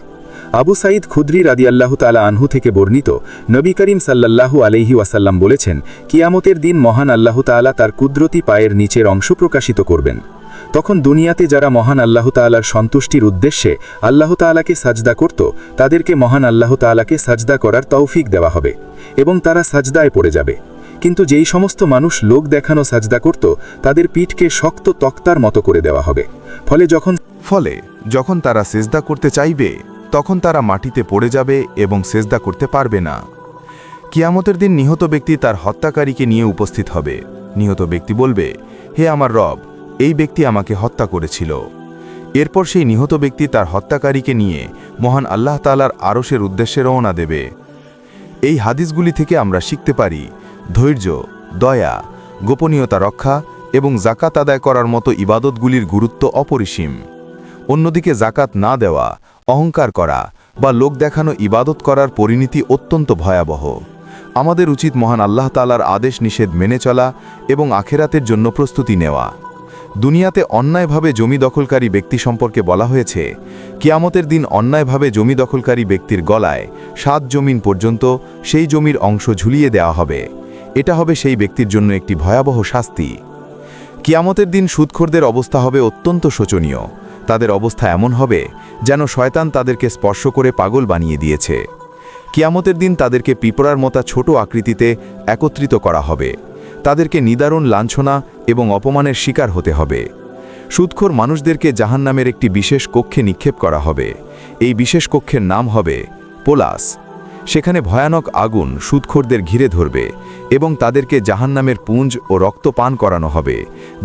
আবু সাঈদ খুদরি রাদিয়াল্লাহু তাআলা আনহু থেকে বর্ণিত, নবী করিম সাল্লাল্লাহু আলাইহি ওয়াসাল্লাম বলেছেন, কিয়ামতের দিন মহান আল্লাহ তাআলা তার কুদরতি পায়ের নিচের অংশ প্রকাশিত করবেন। তখন দুনিয়াতে যারা মহান আল্লাহ তাআলার সন্তুষ্টির উদ্দেশ্যে আল্লাহ তাআলাকে সাজদা করত, তাদেরকে মহান আল্লাহ তাআলাকে সাজদা করার তৌফিক দেওয়া হবে এবং তারা সাজদায় পড়ে যাবে। কিন্তু যেই সমস্ত মানুষ লোক দেখানো সাজদা করত তাদের পিঠকে শক্ত তক্তার মতো করে দেওয়া হবে। ফলে যখন তারা সেজদা করতে চাইবে তখন তারা মাটিতে পড়ে যাবে এবং সেজদা করতে পারবে না। কিয়ামতের দিন নিহত ব্যক্তি তার হত্যাকারীকে নিয়ে উপস্থিত হবে। নিহত ব্যক্তি বলবে, হে আমার রব, এই ব্যক্তি আমাকে হত্যা করেছিল। এরপর সেই নিহত ব্যক্তি তার হত্যাকারীকে নিয়ে মহান আল্লাহ তাআলার আরশের উদ্দেশ্যে রওনা দেবে। এই হাদিসগুলি থেকে আমরা শিখতে পারি ধৈর্য, দয়া, গোপনীয়তা রক্ষা এবং জাকাত আদায় করার মতো ইবাদতগুলির গুরুত্ব অপরিসীম। অন্যদিকে জাকাত না দেওয়া, অহংকার করা বা লোক দেখানো ইবাদত করার পরিণতি অত্যন্ত ভয়াবহ। আমাদের উচিত মহান আল্লাহ তাআলার আদেশ নিষেধ মেনে চলা এবং আখেরাতের জন্য প্রস্তুতি নেওয়া। দুনিয়াতে অন্যায়ভাবে জমি দখলকারী ব্যক্তি সম্পর্কে বলা হয়েছে, কিয়ামতের দিন অন্যায়ভাবে জমি দখলকারী ব্যক্তির গলায় 7 জমিন পর্যন্ত সেই জমির অংশ ঝুলিয়ে দেওয়া হবে। এটা হবে সেই ব্যক্তির জন্য একটি ভয়াবহ শাস্তি। কিয়ামতের দিন সুদখোরদের অবস্থা হবে অত্যন্ত শোচনীয়। তাদের অবস্থা এমন হবে যেন শয়তান তাদেরকে স্পর্শ করে পাগল বানিয়ে দিয়েছে। কিয়ামতের দিন তাদেরকে পিঁপড়ার মতো ছোট আকৃতিতে একত্রিত করা হবে। তাদেরকে নিদারুণ লাঞ্ছনা এবং অপমানের শিকার হতে হবে। সুদখোর মানুষদেরকে জাহান্নামের একটি বিশেষ কক্ষে নিক্ষেপ করা হবে। এই বিশেষ কক্ষের নাম হবে পোলাস। সেখানে ভয়ানক আগুন সুদখোরদের ঘিরে ধরবে এবং তাদেরকে জাহান্নামের পুঞ্জ ও রক্ত পান করানো হবে,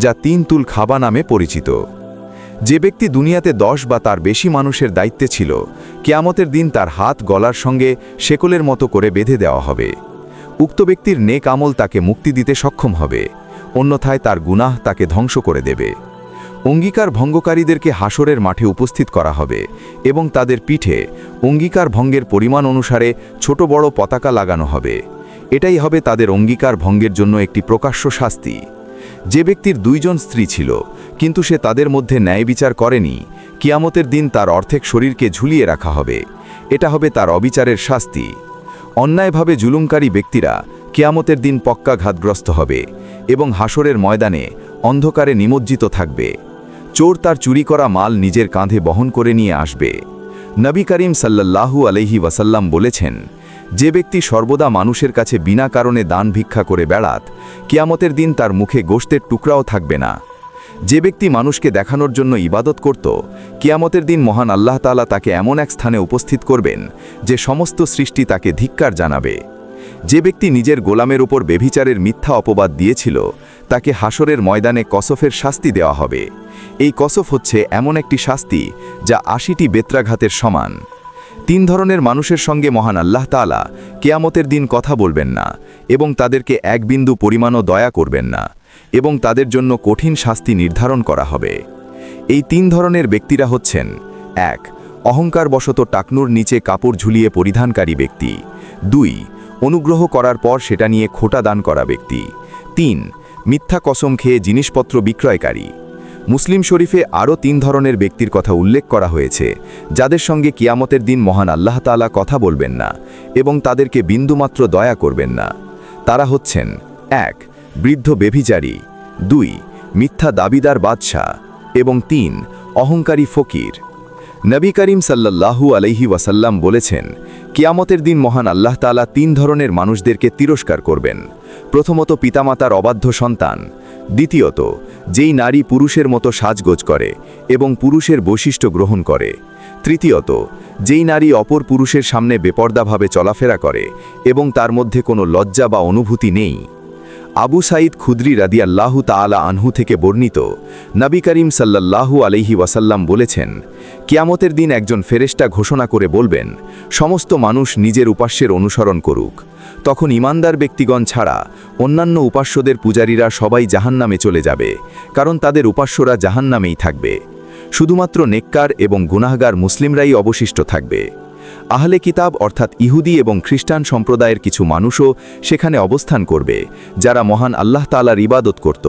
যা 3 তুল খাবা নামে পরিচিত। যে ব্যক্তি দুনিয়াতে 10 বা তার বেশি মানুষের দায়িত্বে ছিল, কিয়ামতের দিন তার হাত গলার সঙ্গে শেকলের মতো করে বেঁধে দেওয়া হবে। উক্ত ব্যক্তির নেক আমল তাকে মুক্তি দিতে সক্ষম হবে, অন্যথায় তার গুনাহ তাকে ধ্বংস করে দেবে। অঙ্গীকার ভঙ্গকারীদেরকে হাসরের মাঠে উপস্থিত করা হবে এবং তাদের পিঠে অঙ্গীকার ভঙ্গের পরিমাণ অনুসারে ছোট বড় পতাকা লাগানো হবে। এটাই হবে তাদের অঙ্গীকার ভঙ্গের জন্য একটি প্রকাশ্য শাস্তি। যে ব্যক্তির 2 জন স্ত্রী ছিল কিন্তু সে তাদের মধ্যে ন্যায় বিচার করেনি, কিয়ামতের দিন তার অর্ধেক শরীরকে ঝুলিয়ে রাখা হবে। এটা হবে তার অবিচারের শাস্তি। অন্যায়ভাবে জুলুমকারী ব্যক্তিরা কিয়ামতের দিন পক্ষাঘাতগ্রস্ত হবে এবং হাসরের ময়দানে অন্ধকারে নিমজ্জিত থাকবে। চোর তার চুরি করা মাল নিজের কাঁধে বহন করে নিয়ে আসবে। নবী করিম সাল্লাল্লাহু আলাইহি ওয়াসাল্লাম বলেছেন, যে ব্যক্তি সর্বদা মানুষের কাছে বিনা কারণে দান ভিক্ষা করে বেড়াত, কিয়ামতের দিন তার মুখে গোশতের টুকরাও থাকবে না। যে ব্যক্তি মানুষকে দেখানোর জন্য ইবাদত করত, কিয়ামতের দিন মহান আল্লাহ তাআলা তাকে এমন এক স্থানে উপস্থিত করবেন যে সমস্ত সৃষ্টি তাকে ধিক্কার জানাবে। যে ব্যক্তি নিজের গোলামের উপর বেভিচারের মিথ্যা অপবাদ দিয়েছিল, তাকে হাসরের ময়দানে কসফের শাস্তি দেওয়া হবে। এই কসফ হচ্ছে এমন একটি শাস্তি যা 80টি বেত্রাঘাতের সমান। 3 ধরনের মানুষের সঙ্গে মহান আল্লাহ তাআলা কিয়ামতের দিন কথা বলবেন না এবং তাদেরকে এক বিন্দু পরিমাণও দয়া করবেন না এবং তাদের জন্য কঠিন শাস্তি নির্ধারণ করা হবে। এই 3 ধরনের ব্যক্তিরা হচ্ছেন: 1. অহংকারবশত টাকনুর নিচে কাপড় ঝুলিয়ে পরিধানকারী ব্যক্তি। 2. অনুগ্রহ করার পর সেটা নিয়ে খোটা দান করা ব্যক্তি। 3. মিথ্যা কসম খেয়ে জিনিসপত্র বিক্রয়কারী। মুসলিম শরীফে আরও 3 ধরনের ব্যক্তির কথা উল্লেখ করা হয়েছে, যাদের সঙ্গে কিয়ামতের দিন মহান আল্লাহ তাআলা কথা বলবেন না এবং তাদেরকে বিন্দুমাত্র দয়া করবেন না। তারা হচ্ছেন: 1. বৃদ্ধ বেভিচারী, 2. মিথ্যা দাবিদার বাদশাহ এবং 3. অহংকারী ফকির। নবী করিম সাল্লাল্লাহু আলাইহি ওয়াসাল্লাম বলেছেন, কিয়ামতের দিন মহান আল্লাহ তাআলা 3 ধরনের মানুষদেরকে তিরস্কার করবেন। প্রথমত, পিতামাতার অবাধ্য সন্তান। দ্বিতীয়ত, যেই নারী পুরুষের মতো সাজগোজ করে এবং পুরুষের বৈশিষ্ট্য গ্রহণ করে। তৃতীয়ত, যেই নারী অপর পুরুষের সামনে বেপর্দাভাবে চলাফেরা করে এবং তার মধ্যে কোনো লজ্জা বা অনুভূতি নেই। আবু সাঈদ খুদরি রাদিয়াল্লাহু তাআলা আনহু থেকে বর্ণিত, নবী করিম সাল্লাল্লাহু আলাইহি ওয়াসাল্লাম বলেছেন, কিয়ামতের দিন একজন ফেরেশতা ঘোষণা করে বলবেন, সমস্ত মানুষ নিজের উপাস্যের অনুসরণ করুক। তখন ঈমানদার ব্যক্তিগণ ছাড়া অন্যান্য উপাস্যদের পূজারীরা সবাই জাহান্নামে চলে যাবে, কারণ তাদের উপাস্যরা জাহান্নামেই থাকবে। শুধুমাত্র নেককার এবং গুনাহগার মুসলিমরাই অবশিষ্ট থাকবে। আহলে কিতাব অর্থাৎ ইহুদি এবং খ্রিস্টান সম্প্রদায়ের কিছু মানুষও সেখানে অবস্থান করবে, যারা মহান আল্লাহ তাআলার ইবাদত করত।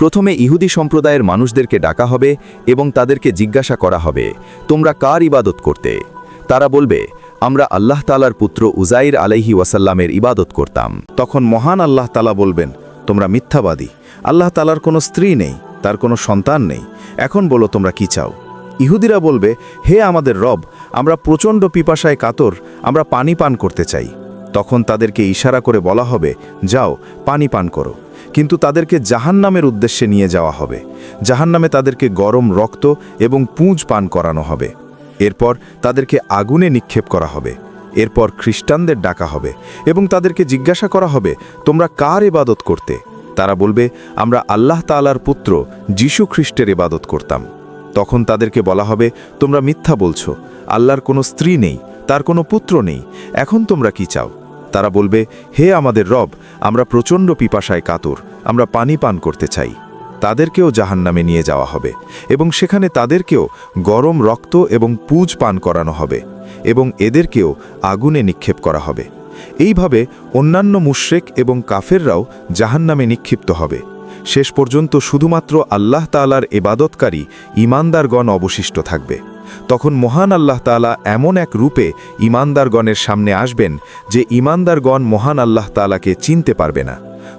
প্রথমে ইহুদি সম্প্রদায়ের মানুষদেরকে ডাকা হবে এবং তাদেরকে জিজ্ঞাসা করা হবে, তোমরা কার ইবাদত করতে? তারা বলবে, আমরা আল্লাহ তাআলার পুত্র উজাইর আলাইহি ওয়াসাল্লামের ইবাদত করতাম। তখন মহান আল্লাহ তাআলা বলবেন, তোমরা মিথ্যাবাদী। আল্লাহ তাআলার কোনো স্ত্রী নেই, তার কোনো সন্তান নেই। এখন বলো তোমরা কি চাও? ইহুদিরা বলবে, হে আমাদের রব, আমরা প্রচণ্ড পিপাসায় কাতর, আমরা পানি পান করতে চাই। তখন তাদেরকে ইশারা করে বলা হবে, যাও পানি পান করো। কিন্তু তাদেরকে জাহান্নামের উদ্দেশ্যে নিয়ে যাওয়া হবে। জাহান্নামে তাদেরকে গরম রক্ত এবং পুঁজ পান করানো হবে। এরপর তাদেরকে আগুনে নিক্ষেপ করা হবে। এরপর খ্রিস্টানদের ডাকা হবে এবং তাদেরকে জিজ্ঞাসা করা হবে, তোমরা কার ইবাদত করতে? তারা বলবে, আমরা আল্লাহ তাআলার পুত্র যীশু খ্রিস্টের ইবাদত করতাম। তখন তাদেরকে বলা হবে, তোমরা মিথ্যা বলছো, আল্লাহর কোনো স্ত্রী নেই, তার কোনো পুত্র নেই, এখন তোমরা কি চাও? তারা বলবে, হে আমাদের রব, আমরা প্রচণ্ড পিপাসায় কাতর, আমরা পানি পান করতে চাই। তাদেরকেও জাহান্নামে নিয়ে যাওয়া হবে এবং সেখানে তাদেরকেও গরম রক্ত এবং পুঁজ পান করানো হবে এবং এদেরকেও আগুনে নিক্ষেপ করা হবে। এইভাবে অন্যান্য মুশরিক এবং কাফেররাও জাহান্নামে নিক্ষিপ্ত হবে। শেষ পর্যন্ত শুধুমাত্র আল্লাহ তাআলার ইবাদতকারী ঈমানদারগণ অবশিষ্ট থাকবে। তখন মহান আল্লাহ তাআলা এমন এক রূপে ঈমানদারগণের সামনে আসবেন যে ঈমানদারগণ মহান আল্লাহ তাআলাকে চিনতে পারবে না।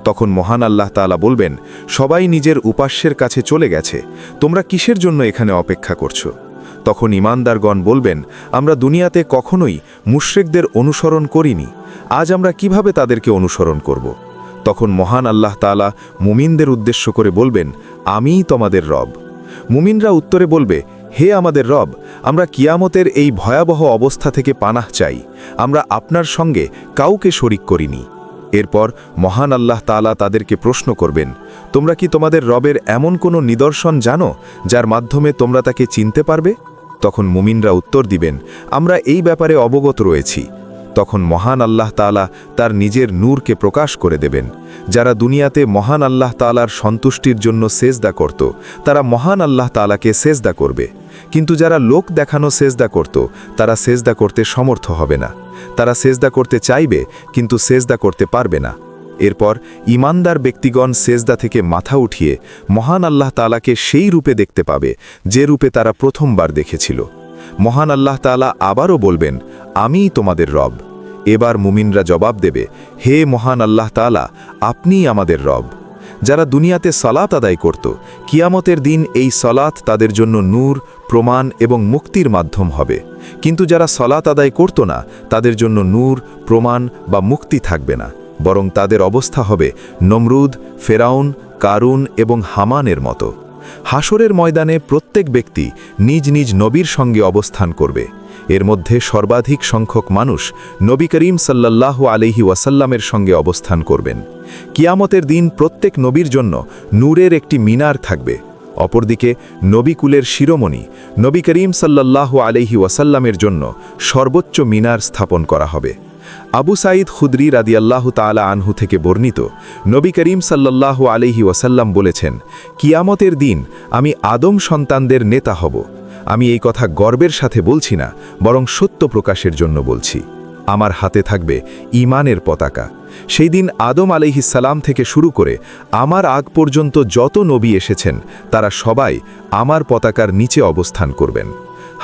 তখন মহান আল্লাহ তাআলা বলবেন, সবাই নিজের উপাস্যের কাছে চলে গেছে, তোমরা কিসের জন্য এখানে অপেক্ষা করছো? তখন ঈমানদারগণ বলবেন, আমরা দুনিয়াতে কখনোই মুশরিকদের অনুসরণ করিনি, আজ আমরা কিভাবে তাদেরকে অনুসরণ করব? তখন মহান আল্লাহ তাআলা মুমিনদের উদ্দেশ্য করে বলবেন, আমিই তোমাদের রব। মুমিনরা উত্তরে বলবে, হে আমাদের রব, আমরা কিয়ামতের এই ভয়াবহ অবস্থা থেকে পানাহ চাই, আমরা আপনার সঙ্গে কাউকে শরিক করিনি। এরপর মহান আল্লাহ তাআলা তাদেরকে প্রশ্ন করবেন, তোমরা কি তোমাদের রবের এমন কোনো নিদর্শন জানো যার মাধ্যমে তোমরা তাকে চিনতে পারবে? তখন মুমিনরা উত্তর দিবেন, আমরা এই ব্যাপারে অবগত রয়েছি। তখন মহান আল্লাহ তাআলা তার নিজের নূরকে প্রকাশ করে দেবেন। যারা দুনিয়াতে মহান আল্লাহ তাআলার সন্তুষ্টির জন্য সেজদা করত, তারা মহান আল্লাহ তাআলাকে সেজদা করবে। কিন্তু যারা লোক দেখানো সেজদা করত, তারা সেজদা করতে সমর্থ হবে না। তারা সেজদা করতে চাইবে কিন্তু সেজদা করতে পারবে না। এরপর ঈমানদার ব্যক্তিগণ সেজদা থেকে মাথা উঠিয়ে মহান আল্লাহ তাআলাকে সেই রূপে দেখতে পাবে যে রূপে তারা প্রথমবার দেখেছিল। মহান আল্লাহ তাআলা আবারও বলবেন, আমিই তোমাদের রব। এবার মুমিনরা জবাব দেবে, হে মহান আল্লাহ তাআলা, আপনিই আমাদের রব। যারা দুনিয়াতে সালাত আদায় করত, কিয়ামতের দিন এই সালাত তাদের জন্য নূর, প্রমাণ এবং মুক্তির মাধ্যম হবে। কিন্তু যারা সালাত আদায় করত না, তাদের জন্য নূর, প্রমাণ বা মুক্তি থাকবে না, বরং তাদের অবস্থা হবে নমরুদ, ফেরাউন, কারুন এবং হামানের মতো। হাসরের ময়দানে প্রত্যেক ব্যক্তি নিজ নিজ নবীর সঙ্গে অবস্থান করবে। এর মধ্যে সর্বাধিক সংখ্যক মানুষ নবী করিম সাল্লাল্লাহু আলাইহি ওয়াসাল্লামের সঙ্গে অবস্থান করবেন। কিয়ামতের দিন প্রত্যেক নবীর জন্য নূরের একটি মিনার থাকবে। অপরদিকে নবীকুলের শিরোমণি নবী করিম সাল্লাল্লাহু আলাইহি ওয়াসাল্লামের জন্য সর্বোচ্চ মিনার স্থাপন করা হবে। আবু সাঈদ খুদরি রাদিয়াল্লাহু তাআলা আনহু থেকে বর্ণিত, নবী করিম সাল্লাল্লাহু আলাইহি ওয়াসাল্লাম বলেছেন, কিয়ামতের দিন আমি আদম সন্তানদের নেতা হব। আমি এই কথা গর্বের সাথে বলছি না, বরং সত্য প্রকাশের জন্য বলছি। আমার হাতে থাকবে ঈমানের পতাকা। সেই দিন আদম আলাইহিস সালাম থেকে শুরু করে আমার আগ পর্যন্ত যত নবী এসেছেন, তারা সবাই আমার পতাকার নিচে অবস্থান করবেন।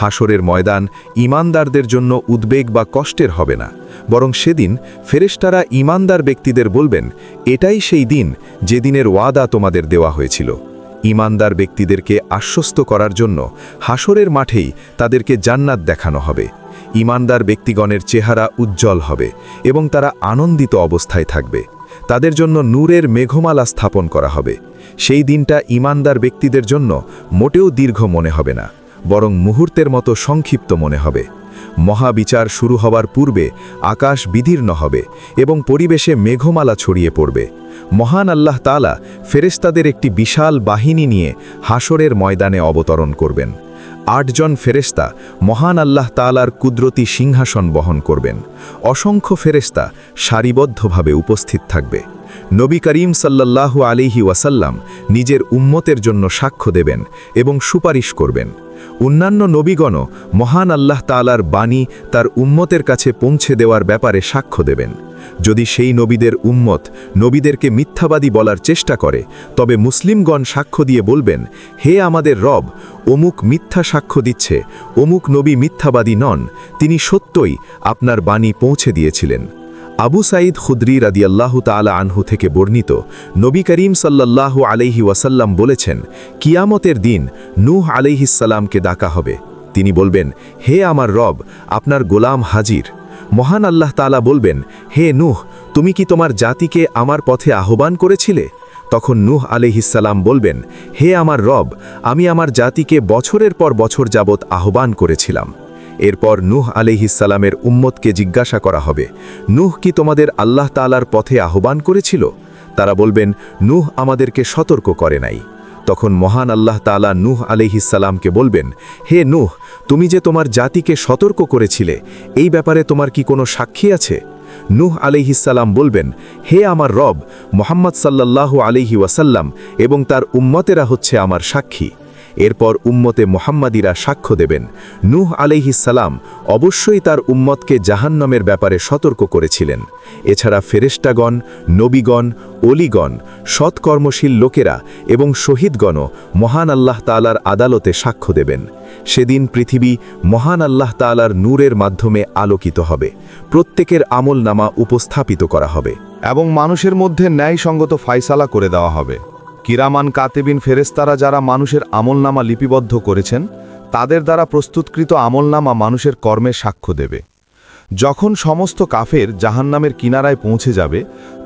হাসরের ময়দান ঈমানদারদের জন্য উদ্বেগ বা কষ্টের হবে না, বরং সেদিন ফেরেশতারা ঈমানদার ব্যক্তিদের বলবেন, এটাই সেই দিন যেদিনের ওয়াদা তোমাদের দেওয়া হয়েছিল। ঈমানদার ব্যক্তিদেরকে আশ্বস্ত করার জন্য হাসরের মাঠেই তাদেরকে জান্নাত দেখানো হবে। ঈমানদার ব্যক্তিগণের চেহারা উজ্জ্বল হবে এবং তারা আনন্দিত অবস্থায় থাকবে। তাদের জন্য নূরের মেঘমালা স্থাপন করা হবে। সেই দিনটা ঈমানদার ব্যক্তিদের জন্য মোটেও দীর্ঘ মনে হবে না, বরং মুহূর্তের মতো সংক্ষিপ্ত মনে হবে। মহাবিচার শুরু হওয়ার পূর্বে আকাশ বিদীর্ণ হবে এবং পরিবেশে মেঘমালা ছড়িয়ে পড়বে। মহান আল্লাহ তাআলা ফেরেশতাদের একটি বিশাল বাহিনী নিয়ে হাসরের ময়দানে অবতরণ করবেন। 8 জন ফেরেশতা মহান আল্লাহ তাআলার কুদরতি সিংহাসন বহন করবেন। অসংখ্য ফেরেশতা সারিবদ্ধভাবে উপস্থিত থাকবে। নবী করিম সাল্লাল্লাহু আলাইহি ওয়াসাল্লাম নিজের উম্মতের জন্য সাক্ষ্য দেবেন এবং সুপারিশ করবেন। অন্যান্য নবীগণও মহান আল্লাহ তাআলার বাণী তার উম্মতের কাছে পৌঁছে দেওয়ার ব্যাপারে সাক্ষ্য দেবেন। যদি সেই নবীদের উম্মত নবীদেরকে মিথ্যাবাদী বলার চেষ্টা করে, তবে মুসলিমগণ সাক্ষ্য দিয়ে বলবেন, হে আমাদের রব, অমুক মিথ্যা সাক্ষ্য দিচ্ছে, অমুক নবী মিথ্যাবাদী নন, তিনি সত্যই আপনার বাণী পৌঁছে দিয়েছিলেন। আবু সাঈদ খুদরি রাদিয়াল্লাহু তাআলা আনহু থেকে বর্ণিত, নবী করিম সাল্লাল্লাহু আলাইহি ওয়াসাল্লাম বলেছেন, কিয়ামতের দিন নূহ আলাইহিস সালামকে ডাকা হবে। তিনি বলবেন, হে আমার রব, আপনার গোলাম হাজির। মহান আল্লাহ তাআলা বলবেন, হে নূহ, তুমি কি তোমার জাতিকে আমার পথে আহ্বান করেছিলে? তখন নূহ আলাইহিসসালাম বলবেন, হে আমার রব, আমি আমার জাতিকে বছরের পর বছর যাবৎ আহ্বান করেছিলাম। এরপর নূহ আলাইহিসসালামের উম্মতকে জিজ্ঞাসা করা হবে, নূহ কি তোমাদের আল্লাহ তাআলার পথে আহ্বান করেছিল? তারা বলবেন, নূহ আমাদেরকে সতর্ক করে নাই। তখন মহান আল্লাহ তাআলা নূহ আলাইহিসসালামকে বলবেন, হে নূহ, তুমি যে তোমার জাতিকে সতর্ক করেছিলে, এই ব্যাপারে তোমার কি কোনো সাক্ষী আছে? নূহ আলাইহিসসালাম বলবেন, হে আমার রব, মুহাম্মদ সাল্লাল্লাহু আলাইহি ওয়াসাল্লাম এবং তার উম্মতেরা হচ্ছে আমার সাক্ষী। এরপর উম্মতে মুহাম্মাদিরা সাক্ষ্য দেবেন, নূহ আলাইহিসসালাম অবশ্যই তার উম্মতকে জাহান্নামের ব্যাপারে সতর্ক করেছিলেন। এছাড়া ফেরেশতাগণ, নবীগণ, অলিগণ, সৎকর্মশীল লোকেরা এবং শহীদগণও মহান আল্লাহ তাআলার আদালতে সাক্ষ্য দেবেন। সেদিন পৃথিবী মহান আল্লাহ তাআলার নূরের মাধ্যমে আলোকিত হবে, প্রত্যেকের আমলনামা উপস্থাপিত করা হবে এবং মানুষের মধ্যে ন্যায়সঙ্গত ফায়সালা করে দেওয়া হবে। কিরামান কাতেবিন ফেরেশতারা যারা মানুষের আমলনামা লিপিবদ্ধ করেছেন, তাদের দ্বারা প্রস্তুতকৃত আমলনামা মানুষের কর্মের সাক্ষ্য দেবে। যখন সমস্ত কাফের জাহান্নামের কিনারায় পৌঁছে যাবে,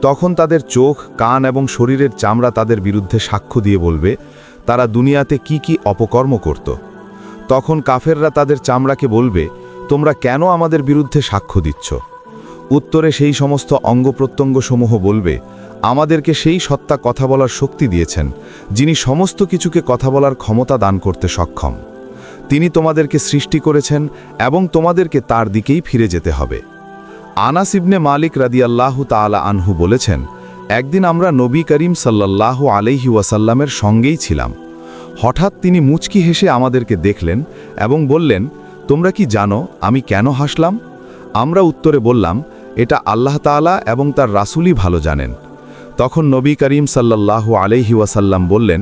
তখন তাদের চোখ, কান এবং শরীরের চামড়া তাদের বিরুদ্ধে সাক্ষ্য দিয়ে বলবে, তারা দুনিয়াতে কি কি অপকর্ম করত। তখন কাফেররা তাদের চামড়াকে বলবে, তোমরা কেন আমাদের বিরুদ্ধে সাক্ষ্য দিচ্ছ? উত্তরে সেই সমস্ত অঙ্গপ্রত্যঙ্গসমূহ বলবে, আমাদেরকে সেই সত্তা কথা বলার শক্তি দিয়েছেন, যিনি সমস্ত কিছুকে কথা বলার ক্ষমতা দান করতে সক্ষম। তিনি তোমাদেরকে সৃষ্টি করেছেন এবং তোমাদেরকে তার দিকেই ফিরে যেতে হবে। আনাস ইবনে মালিক রাদিয়াল্লাহু তাআলা আনহু বলেছেন, একদিন আমরা নবী করিম সাল্লাল্লাহু আলাইহি ওয়াসাল্লামের সঙ্গেই ছিলাম। হঠাৎ তিনি মুচকি হেসে আমাদেরকে দেখলেন এবং বললেন, তোমরা কি জানো আমি কেন হাসলাম? আমরা উত্তরে বললাম, এটা আল্লাহ তাআলা এবং তার রাসূলই ভালো জানেন। তখন নবী করিম সাল্লাল্লাহু আলাইহি ওয়াসাল্লাম বললেন,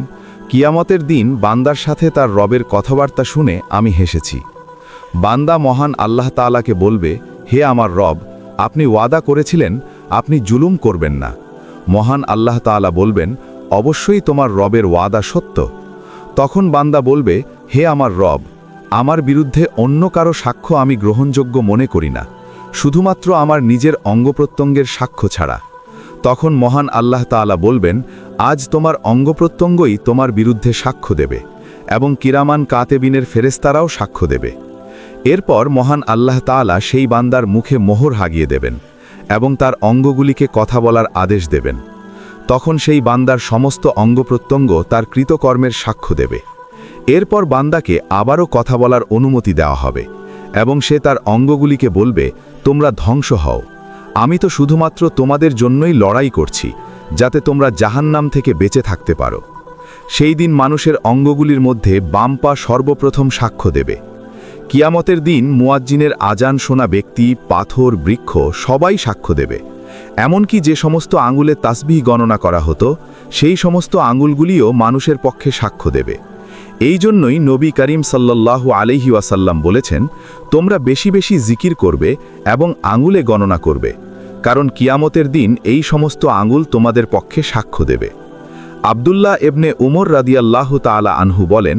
কিয়ামতের দিন বান্দার সাথে তার রবের কথাবার্তা শুনে আমি হেসেছি। বান্দা মহান আল্লাহ তাআলাকে বলবে, হে আমার রব, আপনি ওয়াদা করেছিলেন আপনি জুলুম করবেন না। মহান আল্লাহ তাআলা বলবেন, অবশ্যই তোমার রবের ওয়াদা সত্য। তখন বান্দা বলবে, হে আমার রব, আমার বিরুদ্ধে অন্য কারো সাক্ষ্য আমি গ্রহণযোগ্য মনে করি না, শুধুমাত্র আমার নিজের অঙ্গপ্রত্যঙ্গের সাক্ষ্য ছাড়া। তখন মহান আল্লাহ তাআলা বলবেন, আজ তোমার অঙ্গপ্রত্যঙ্গই তোমার বিরুদ্ধে সাক্ষ্য দেবে এবং কিরামান কাতেবিনের ফেরেশতারাও সাক্ষ্য দেবে। এরপর মহান আল্লাহ তাআলা সেই বান্দার মুখে মোহর হাগিয়ে দেবেন এবং তার অঙ্গগুলিকে কথা বলার আদেশ দেবেন। তখন সেই বান্দার সমস্ত অঙ্গপ্রত্যঙ্গ তার কৃতকর্মের সাক্ষ্য দেবে। এরপর বান্দাকে আবারও কথা বলার অনুমতি দেওয়া হবে এবং সে তার অঙ্গগুলিকে বলবে, তোমরা ধ্বংস হও, আমি তো শুধুমাত্র তোমাদের জন্যই লড়াই করছি, যাতে তোমরা জাহান্নাম থেকে বেঁচে থাকতে পারো। সেই দিন মানুষের অঙ্গগুলির মধ্যে বাম পা সর্বপ্রথম সাক্ষ্য দেবে। কিয়ামতের দিন মুয়াজ্জিনের আজান শোনা ব্যক্তি, পাথর, বৃক্ষ সবাই সাক্ষ্য দেবে। এমনকি যে সমস্ত আঙুলে তাসবিহ গণনা করা হতো, সেই সমস্ত আঙুলগুলিও মানুষের পক্ষে সাক্ষ্য দেবে। এই জন্যই নবী করিম সাল্লাল্লাহু আলাইহি ওয়াসাল্লাম বলেছেন, তোমরা বেশি বেশি জিকির করবে এবং আঙুলে গণনা করবে, কারণ কিয়ামতের দিন এই সমস্ত আঙুল তোমাদের পক্ষে সাক্ষ্য দেবে। আব্দুল্লাহ ইবনে উমর রাদিয়াল্লাহু তাআলা আনহু বলেন,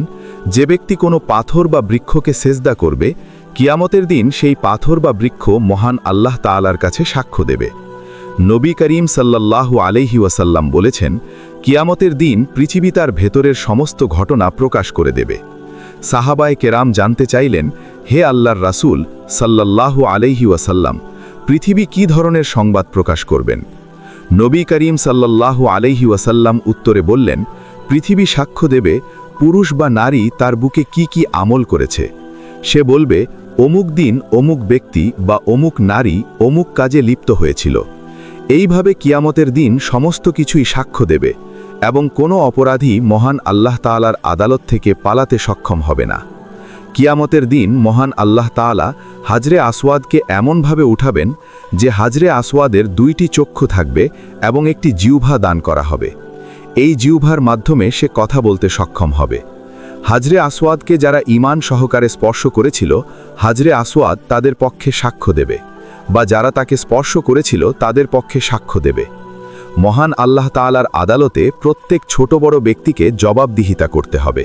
যে ব্যক্তি কোনো পাথর বা বৃক্ষকে সেজদা করবে, কিয়ামতের দিন সেই পাথর বা বৃক্ষ মহান আল্লাহ তাআলার কাছে সাক্ষ্য দেবে। নবী করিম সাল্লাল্লাহু আলাইহি ওয়াসাল্লাম বলেছেন, কিয়ামতের দিন পৃথিবী তার ভেতরের সমস্ত ঘটনা প্রকাশ করে দেবে। সাহাবায়ে কেরাম জানতে চাইলেন, হে আল্লাহর রাসূল সাল্লাল্লাহু আলাইহি ওয়াসাল্লাম, পৃথিবী কি ধরনের সংবাদ প্রকাশ করবেন? নবী করিম সাল্লাল্লাহু আলাইহি ওয়াসাল্লাম উত্তরে বললেন, পৃথিবী সাক্ষ্য দেবে পুরুষ বা নারী তার বুকে কি কি আমল করেছে। সে বলবে, অমুক দিন অমুক ব্যক্তি বা অমুক নারী অমুক কাজে লিপ্ত হয়েছিল। এইভাবে কিয়ামতের দিন সমস্ত কিছুই সাক্ষ্য দেবে এবং কোনো অপরাধী মহান আল্লাহ তাআলার আদালত থেকে পালাতে সক্ষম হবে না। কিয়ামতের দিন মহান আল্লাহ তাআলা হাজরে আসওয়াদকে এমনভাবে উঠাবেন যে হাজরে আসওয়াদের দুইটি চক্ষু থাকবে এবং একটি জিহ্বা দান করা হবে। এই জিহ্বার মাধ্যমে সে কথা বলতে সক্ষম হবে। হাজরে আসওয়াদকে যারা ঈমান সহকারে স্পর্শ করেছিল, হাজরে আসওয়াদ তাদের পক্ষে সাক্ষ্য দেবে, বা যারা তাকে স্পর্শ করেছিল তাদের পক্ষে সাক্ষ্য দেবে। মহান আল্লাহ তাআলার আদালতে প্রত্যেক ছোট বড় ব্যক্তিকে জবাবদিহিতা করতে হবে।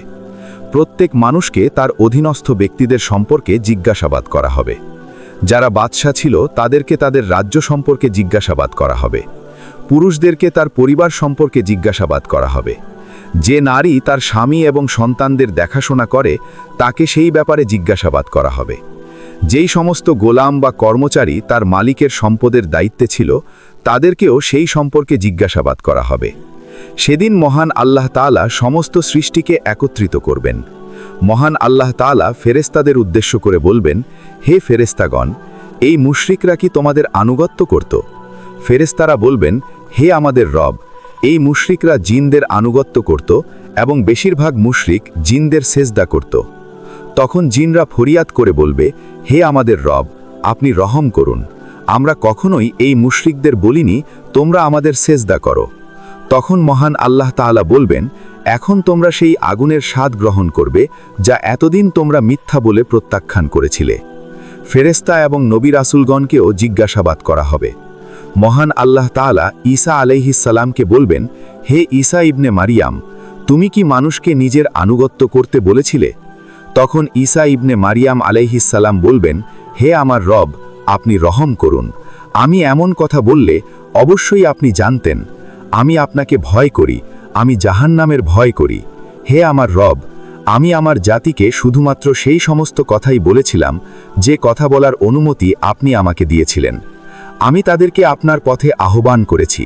প্রত্যেক মানুষকে তার অধীনস্থ ব্যক্তিদের সম্পর্কে জিজ্ঞাসাবাদ করা হবে। যারা বাদশা ছিল তাদেরকে তাদের রাজ্য সম্পর্কে জিজ্ঞাসাবাদ করা হবে। পুরুষদেরকে তার পরিবার সম্পর্কে জিজ্ঞাসাবাদ করা হবে। যে নারী তার স্বামী এবং সন্তানদের দেখাশোনা করে তাকে সেই ব্যাপারে জিজ্ঞাসাবাদ করা হবে। যেই সমস্ত গোলাম বা কর্মচারী তার মালিকের সম্পদের দায়িত্বে ছিল তাদেরকেও সেই সম্পর্কে জিজ্ঞাসাবাদ করা হবে। সেদিন মহান আল্লাহ তাআলা সমস্ত সৃষ্টিকে একত্রিত করবেন। মহান আল্লাহ তাআলা ফেরেশতাদের উদ্দেশ্য করে বলবেন, হে ফেরেশতাগণ, এই মুশরিকরা কি তোমাদের আনুগত্য করত? ফেরেশতারা বলবেন, হে আমাদের রব, এই মুশরিকরা জিনদের আনুগত্য করত এবং বেশিরভাগ মুশরিক জিনদের সেজদা করত। তখন জিনরা ফরিয়াদ করে বলবে, হে আমাদের রব, আপনি রহম করুন, আমরা কখনোই এই মুশরিকদের বলিনি তোমরা আমাদের সেজদা করো। তখন মহান আল্লাহ তাআলা বলবেন, এখন তোমরা সেই আগুনের স্বাদ গ্রহণ করবে যা এতদিন তোমরা মিথ্যা বলে প্রত্যাখ্যান করেছিলে। ফেরেশতা এবং নবী রাসূলগণকেও জিজ্ঞাসাবাদ করা হবে। মহান আল্লাহ তাআলা ঈসা আলাইহিস সালামকে বলবেন, হে ঈসা ইবনে মারিয়াম, তুমি কি মানুষকে নিজের আনুগত্য করতে বলেছিলে? তখন ঈসা ইবনে মারিয়াম আলাইহিস সালাম বলবেন, হে আমার রব, আপনি রহম করুন, আমি এমন কথা বললে অবশ্যই আপনি জানতেন। আমি আপনাকে ভয় করি, আমি জাহান্নামের ভয় করি। হে আমার রব, আমি আমার জাতিকে শুধুমাত্র সেই সমস্ত কথাই বলেছিলাম যে কথা বলার অনুমতি আপনি আমাকে দিয়েছিলেন। আমি তাদেরকে আপনার পথে আহ্বান করেছি।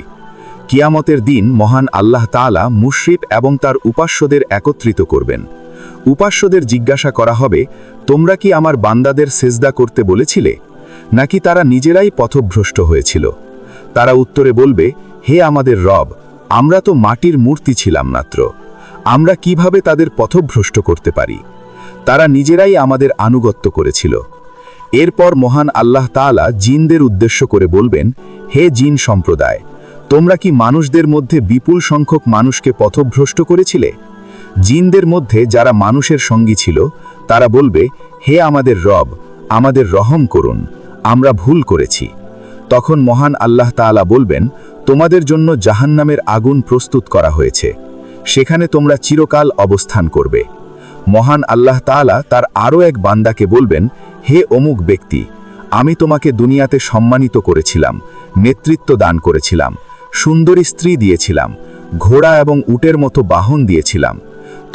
কিয়ামতের দিন মহান আল্লাহ তাআলা মুশরিক এবং তার উপাস্যদের একত্রিত করবেন। উপাস্যদের জিজ্ঞাসা করা হবে, তোমরা কি আমার বান্দাদের সেজদা করতে বলেছিলে, নাকি তারা নিজেরাই পথভ্রষ্ট হয়েছিল? তারা উত্তরে বলবে, হে আমাদের রব, আমরা তো মাটির মূর্তি ছিলাম মাত্র, আমরা কিভাবে তাদের পথভ্রষ্ট করতে পারি? তারা নিজেরাই আমাদের আনুগত্য করেছিল। এরপর মহান আল্লাহ তাআলা জিনদের উদ্দেশ্য করে বলবেন, হে জিন সম্প্রদায়, তোমরা কি মানুষদের মধ্যে বিপুল সংখ্যক মানুষকে পথভ্রষ্ট করেছিলে? জিনদের মধ্যে যারা মানুষের সঙ্গী ছিল তারা বলবে, হে আমাদের রব, আমাদের রহম করুন, আমরা ভুল করেছি। তখন মহান আল্লাহ তাআলা বলবেন, তোমাদের জন্য জাহান্নামের আগুন প্রস্তুত করা হয়েছে, সেখানে তোমরা চিরকাল অবস্থান করবে। মহান আল্লাহ তাআলা তার আরও এক বান্দাকে বলবেন, হে অমুক ব্যক্তি, আমি তোমাকে দুনিয়াতে সম্মানিত করেছিলাম, নেতৃত্ব দান করেছিলাম, সুন্দরী স্ত্রী দিয়েছিলাম, ঘোড়া এবং উটের মতো বাহন দিয়েছিলাম।